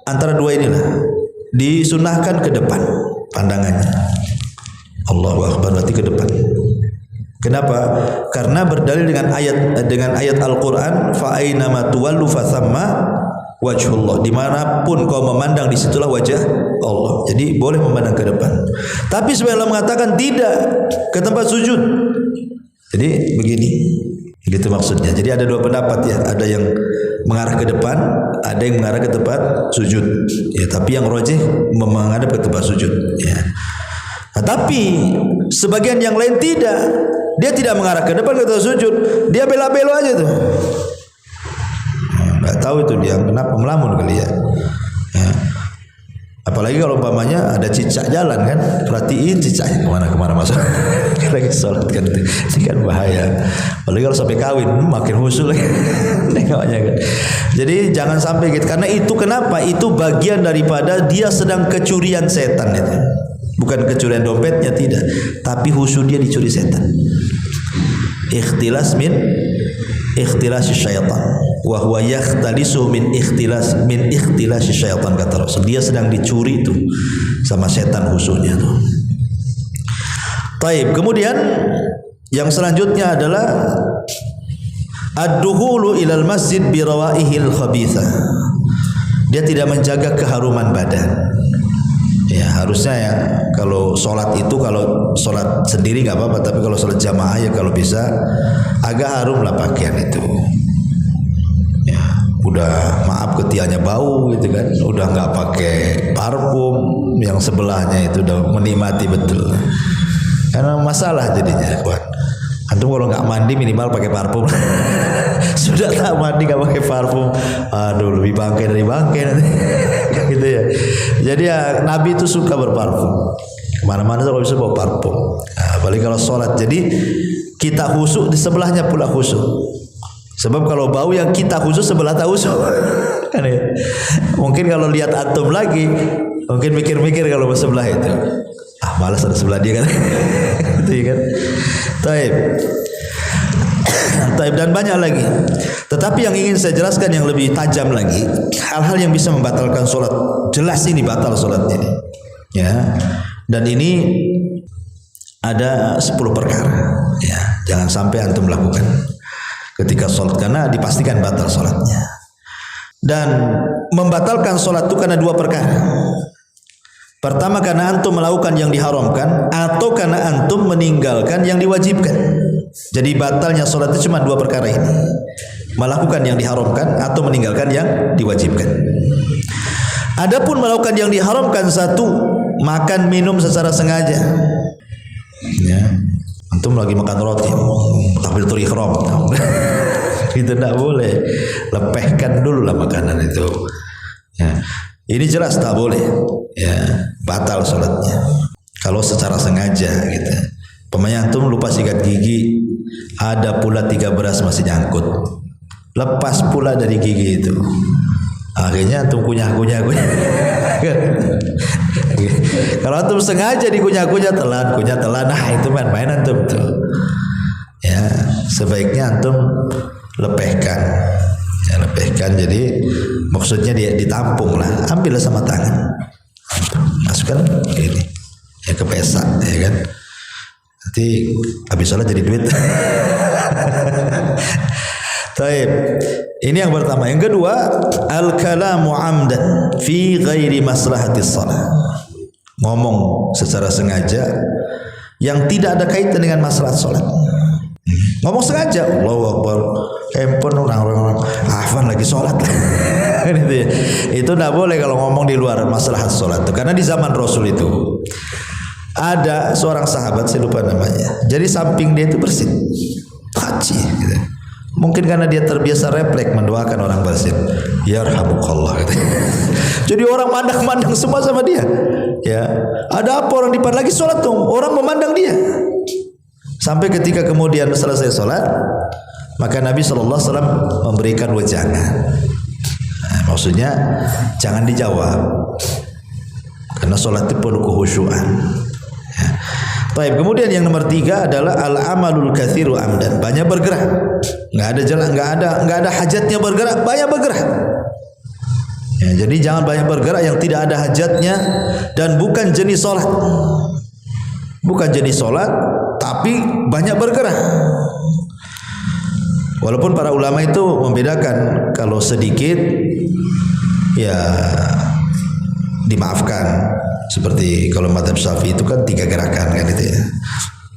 antara dua inilah, disunahkan ke depan pandangannya. Allahu Akbar berarti ke depan. Kenapa? Karena berdalil dengan ayat Al-Qur'an, fa aina ma tuwallu fa thamma wajhullah. Dimanapun kau memandang, disitulah wajah Allah. Jadi boleh memandang ke depan. Tapi sebenarnya Allah mengatakan tidak, ke tempat sujud. Jadi begini, gitu maksudnya. Jadi ada dua pendapat, ya. Ada yang mengarah ke depan, ada yang mengarah ke tempat sujud. Ya, tapi yang rajih menghadap ke tempat sujud. Ya. Nah, tapi sebagian yang lain tidak. Dia tidak mengarah ke depan ke tempat sujud. Dia bela-belo aja tuh. Nggak tahu itu dia kenapa, melamun kali ya. Ya. Apalagi kalau umpamanya ada cicak jalan kan, perhatiin cicaknya kemana-kemana masuk. Lagi sholat kan, ini kan bahaya. Apalagi kalau sampai kawin, makin khusyuk lagi nengoknya kan. Jadi jangan sampai gitu, karena itu kenapa? Itu bagian daripada dia sedang kecurian setan itu. Bukan kecurian dompetnya, tidak, tapi khusyuk dia dicuri setan. Ikhtilas syaitan wa huwa yakhtalisu min ikhtilas syaitan, kata Rasul. Dia sedang dicuri itu sama setan khusyuknya tuh. Taib. Kemudian yang selanjutnya adalah ad-dukhulu ilal masjid bi rawaihil khabithah. Dia tidak menjaga keharuman badan. Ya, harusnya ya kalau sholat itu, kalau sholat sendiri nggak apa-apa, tapi kalau sholat jamaah ya kalau bisa agak harum lah pakaian itu. Ya, udah maaf ketiaknya bau gitu kan, udah nggak pakai parfum, yang sebelahnya itu udah menikmati betul. Karena masalah jadinya, kawan. Antum kalau nggak mandi minimal pakai parfum. Sudah tak mandi nggak pakai parfum, aduh lebih bangke dari bangke nanti. Gitu ya. Jadi ya Nabi itu suka berparfum. Kemana-mana kalau bisa bawa parfum. Nah, apalagi kalau sholat. Jadi kita khusyuk di sebelahnya pula khusyuk. Sebab kalau bau yang kita khusyuk sebelah tak khusyuk. Kan ya? Mungkin kalau lihat antum lagi, mungkin mikir-mikir kalau sebelah itu. Malas ada sebelah dia kan. Gitu kan. Taib. Taib, dan banyak lagi. Tetapi yang ingin saya jelaskan yang lebih tajam lagi, hal-hal yang bisa membatalkan sholat. Jelas ini batal sholatnya ini. Ya. Dan ini ada 10 perkara. Ya, jangan sampai antum melakukan ketika sholat, karena dipastikan batal sholatnya. Dan membatalkan sholat itu karena 2 perkara. Pertama, karena antum melakukan yang diharamkan, atau karena antum meninggalkan yang diwajibkan. Jadi batalnya sholat itu cuma 2 perkara ini: melakukan yang diharamkan atau meninggalkan yang diwajibkan. Adapun melakukan yang diharamkan, 1, makan minum secara sengaja. Ya, antum lagi makan roti, takbiratul ihram, itu tidak boleh. Lepehkan dulu lah makanan itu. Ya. Ini jelas tak boleh. Ya, batal sholatnya kalau secara sengaja gitu. Pemain antum lupa sikat gigi, ada pula 3 beras masih nyangkut, lepas pula dari gigi itu, akhirnya antum kunyah-kunyah. Kalau antum sengaja dikunyah-kunyah, telan, nah itu main-main antum tuh. Ya, sebaiknya antum lepehkan. Ya, lepehkan, jadi maksudnya dia ditampung lah, ambillah sama tangan, masukkan ini ya ke pesak, ya kan. Nanti habis sholat jadi duit. Taib. Ini yang pertama. Yang kedua, al-kalamu amdan fi ghairi maslahatis shalah. Ngomong secara sengaja yang tidak ada kaitan dengan masalah sholat. Ngomong sengaja, Allahu Akbar, handphone orang-orang hafal lagi sholat. Itu tidak boleh kalau ngomong di luar masalah sholat. Karena di zaman Rasul itu ada seorang sahabat, saya lupa namanya. Jadi samping dia itu bersin, haji. Gitu. Mungkin karena dia terbiasa refleks mendoakan orang bersin. Yarhamukallah. Gitu. Jadi orang mandang-mandang semua sama dia. Ya, ada apa orang di depan lagi sholat tuh? Orang memandang dia. Sampai ketika kemudian selesai sholat, maka Nabi SAW memberikan wejangan. Nah, maksudnya jangan dijawab, karena sholat itu perlu kehusyuan. Ya. Baik, kemudian yang nomor 3 adalah al-amalul katsiru amdan, banyak bergerak. Nggak ada jalan, nggak ada hajatnya bergerak, banyak bergerak. Ya, jadi jangan banyak bergerak yang tidak ada hajatnya dan bukan jenis sholat. Bukan jenis sholat, tapi banyak bergerak. Walaupun para ulama itu membedakan, kalau sedikit ya dimaafkan. Seperti kalau mazhab Syafi'i itu kan 3 gerakan kan itu ya.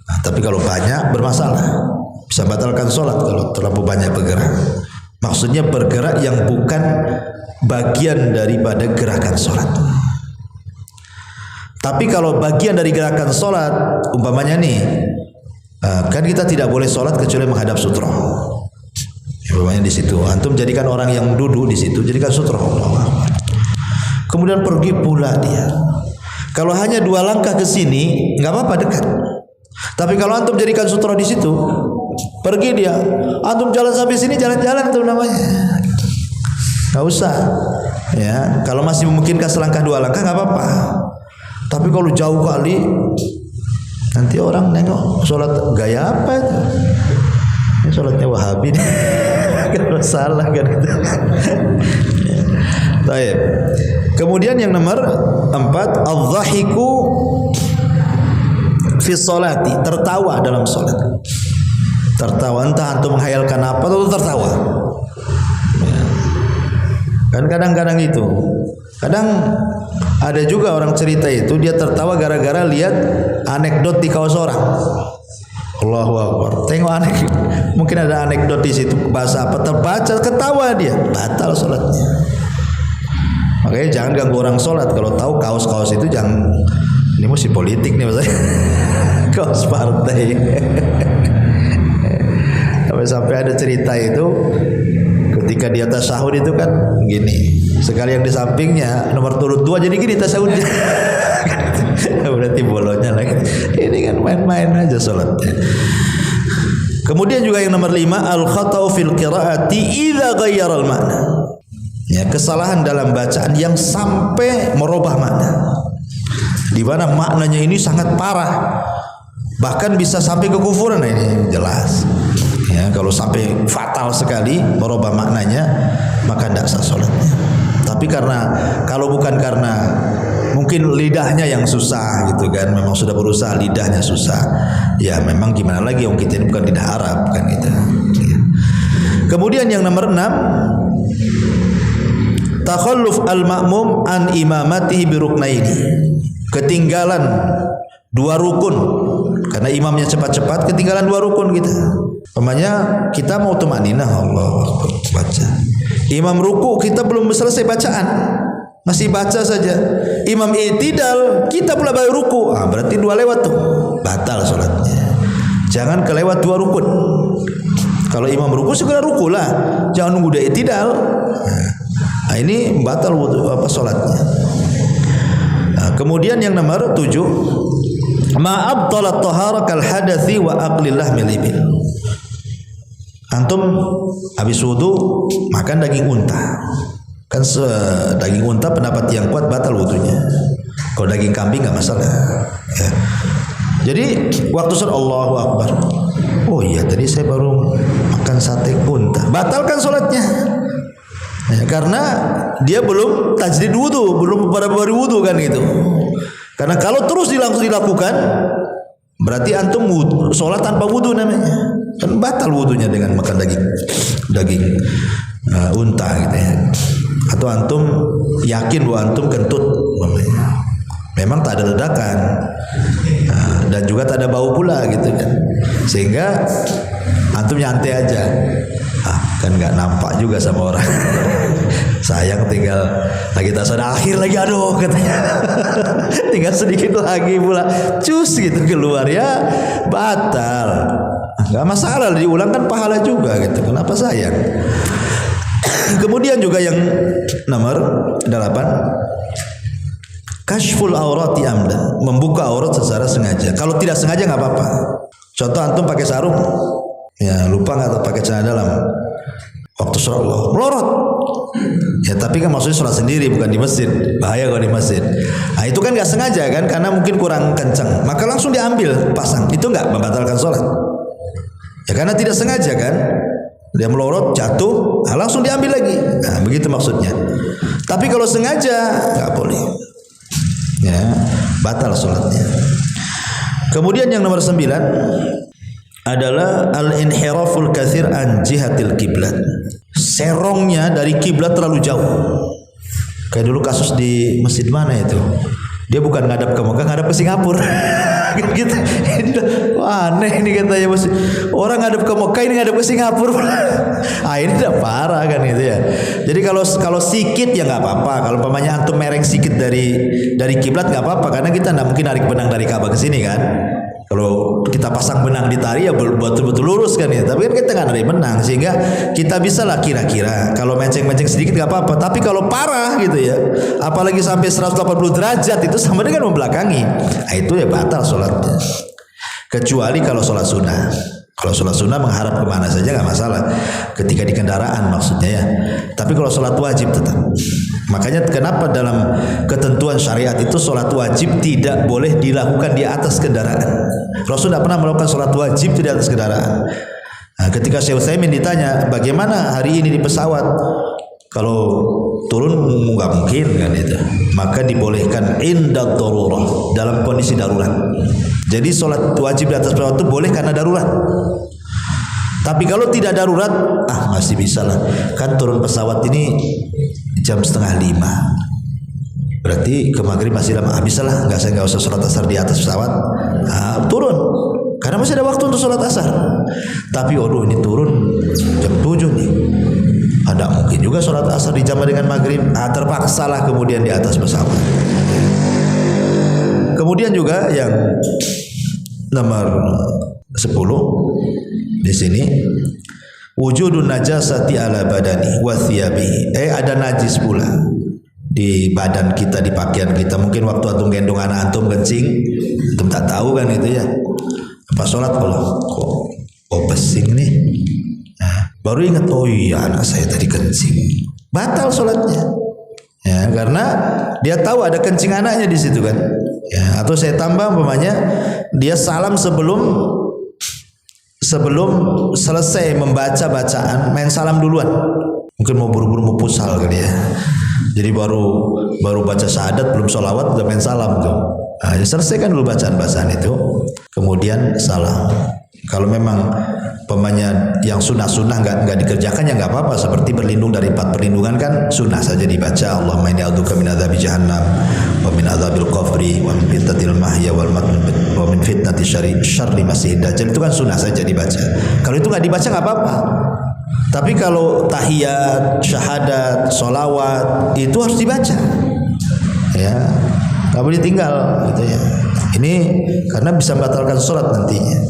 Nah, tapi kalau banyak bermasalah, bisa batalkan sholat kalau terlalu banyak bergerak. Maksudnya bergerak yang bukan bagian daripada gerakan sholat. Tapi kalau bagian dari gerakan sholat, umpamanya nih, kan kita tidak boleh sholat kecuali menghadap sutra. Umpamanya di situ, antum jadikan orang yang duduk di situ, jadikan sutra. Kemudian pergi pula dia. Kalau hanya 2 langkah ke sini, nggak apa-apa, dekat. Tapi kalau antum jadikan sutra di situ, pergi dia, antum jalan sampai sini, jalan-jalan itu namanya. Nggak usah. Ya, kalau masih memungkinkan selangkah 2 langkah nggak apa-apa. Tapi kalau jauh kali, nanti orang nengok sholat gaya apa itu? Ini sholatnya Wahabi. Kalau salah kan itu. Baik. Kemudian yang nomor 4, adz-dzahiku fi sholati, tertawa dalam sholat. Tertawa, entah antum menghayalkan apa atau tertawa. Kan kadang-kadang itu. Kadang ada juga orang cerita itu dia tertawa gara-gara lihat anekdot di kaos orang. Allahu Akbar. Tengok mungkin ada anekdot di situ, bahasa apa terbaca, ketawa dia, batal sholatnya. Makanya jangan ganggu orang sholat. Kalau tahu kaos-kaos itu jangan. Ini mesti politik nih maksudnya. Kaos partai. Sampai ada cerita itu, ketika dia tasyahud itu kan gini, sekali yang di sampingnya nomor turut 2 jadi gini tasyahudnya. Berarti bolonnya lagi. Ini kan main-main aja sholatnya. Kemudian juga yang nomor 5, al-khata'u fil qiraati idza ghayyara al-ma'na. Ya, kesalahan dalam bacaan yang sampai merubah makna. Di mana maknanya ini sangat parah. Bahkan bisa sampai kekufuran. Nah, ini jelas. Ya, kalau sampai fatal sekali merubah maknanya, maka tidak sah sholatnya. Tapi kalau bukan karena mungkin lidahnya yang susah gitu kan, memang sudah berusaha lidahnya susah, ya memang gimana lagi, orang kita ini bukan lidah Arab kan gitu. Ya. Kemudian yang nomor 6, takhalluf al-ma'mum an imamatihi bi ruknaini, ketinggalan 2 rukun karena imamnya cepat-cepat, ketinggalan 2 rukun kita. Umpamanya kita mau tumaninah, Allahu Akbar, baca. Imam ruku kita belum selesai bacaan, masih baca saja. Imam i'tidal kita pula baru ruku, berarti 2 lewat tuh, batal sholatnya. Jangan kelewat 2 rukun. Kalau imam ruku segera ruku lah, jangan nunggu dia i'tidal. Nah, ini batal sholatnya. Nah, kemudian yang nomor 7, ma abtalat tahara kal hadathi wa aqlillah milibil. Antum habis wudu makan daging unta. Kan daging unta pendapat yang kuat batal wudunya. Kalau daging kambing enggak masalah. Ya. Jadi waktu sholat Allahu Akbar. Oh iya, tadi saya baru makan sate unta. Batalkan sholatnya. Ya, karena dia belum tajdid wudu, belum baru wudu kan gitu. Karena kalau terus langsung dilakukan, Berarti antum sholat tanpa wudu namanya. Kan batal wudunya dengan makan daging unta gitu ya. Atau antum yakin bahwa antum kentut, memang tak ada ledakan dan juga tak ada bau pula gitu kan, sehingga antum nyantai aja. Kan nggak nampak juga sama orang. Sayang tinggal lagi tasawuf akhir lagi, aduh katanya. Tinggal sedikit lagi pula, cus gitu keluar, ya batal. Nggak masalah, diulang kan pahala juga gitu. Kenapa sayang? Kemudian juga yang nomor 8, kashful aurati amdan, membuka aurat secara sengaja. Kalau tidak sengaja nggak apa-apa. Contoh antum pakai sarung, ya lupa nggak pakai celana dalam, waktu sholat melorot, ya tapi kan maksudnya sholat sendiri bukan di masjid, bahaya kalau di masjid. Nah itu kan nggak sengaja kan, karena mungkin kurang kencang, maka langsung diambil pasang, itu nggak membatalkan sholat. Ya karena tidak sengaja kan, dia melorot jatuh, nah langsung diambil lagi. Nah begitu maksudnya. Tapi kalau sengaja nggak boleh, ya batal sholatnya. Kemudian yang nomor 9 adalah al-inhiraful katsir an jihatil kiblat. Serongnya dari kiblat terlalu jauh. Kayak dulu kasus di masjid mana itu? Dia bukan ngadap ke Mekah, ngadap ke Singapura. Gitu. Wah, aneh ini katanya masjid. Orang ngadap ke Mekah, ini ngadap ke Singapura. Ini udah parah kan itu ya. Jadi kalau sikit ya nggak apa-apa. Kalau umpamanya antum mereng sikit dari kiblat nggak apa-apa, karena kita nggak mungkin narik benang dari Ka'bah ke sini kan. Kalau kita pasang benang di tali ya betul-betul lurus kan ya. Tapi kan kita nggak narik benang, sehingga kita bisa lah kira-kira. Kalau menceng-menceng sedikit nggak apa-apa. Tapi kalau parah gitu ya, apalagi sampai 180 derajat, itu sama dengan membelakangi. Nah itu ya batal sholatnya. Kecuali kalau sholat sunnah. Kalau sholat sunnah menghadap kemana saja nggak masalah. Ketika di kendaraan maksudnya ya. Tapi kalau sholat wajib tetap. Makanya kenapa dalam ketentuan syariat itu sholat wajib tidak boleh dilakukan di atas kendaraan. Rasul tidak pernah melakukan sholat wajib di atas kendaraan. Nah, ketika Syekh Utsaimin ditanya bagaimana hari ini di pesawat, kalau turun nggak mungkin kan itu, maka dibolehkan inda darurah, dalam kondisi darurat. Jadi sholat wajib di atas pesawat itu boleh karena darurat. Tapi kalau tidak darurat, masih bisa lah. Kan turun pesawat ini jam 4:30. Berarti ke maghrib masih lama. Bisa lah, nggak usah sholat asar di atas pesawat. Turun, karena masih ada waktu untuk sholat asar. Tapi ini turun jam 7 nih. Ada mungkin juga sholat asar dijamah dengan maghrib. Terpaksalah kemudian di atas pesawat. Kemudian juga yang nomor 10 di sini, wujudun najasati ala badani wa thiyabihi. Ada najis pula di badan kita, di pakaian kita. Mungkin waktu antum gendong anak antum kencing, antum tak tahu kan itu ya. Pas sholat kok pesing nih. Baru ingat, iya anak saya tadi kencing. Batal sholatnya. Ya, karena dia tahu ada kencing anaknya di situ kan. Ya, atau saya tambah umpamanya dia salam sebelum selesai membaca bacaan, main salam duluan. Mungkin mau buru-buru mau pusal kali ya. Jadi baru baca syahadat, belum sholawat udah main salam tuh. Selesaikan dulu bacaan itu, kemudian salam. Kalau memang pemanya yang sunnah nggak dikerjakan ya nggak apa-apa, seperti berlindung dari 4 perlindungan kan sunnah saja dibaca. Allahumma inni a'udzubika min adzabi jahannam wa min adzabil qabri wa min fitnatil mahya wal mamat wa min fitnati syarri masiihid dajjal. Itu kan sunnah saja dibaca. Kalau itu nggak dibaca nggak apa-apa. Tapi kalau tahiyat, syahadat, sholawat itu harus dibaca. Ya, nggak boleh tinggal gitu ya. Ini karena bisa membatalkan sholat nantinya.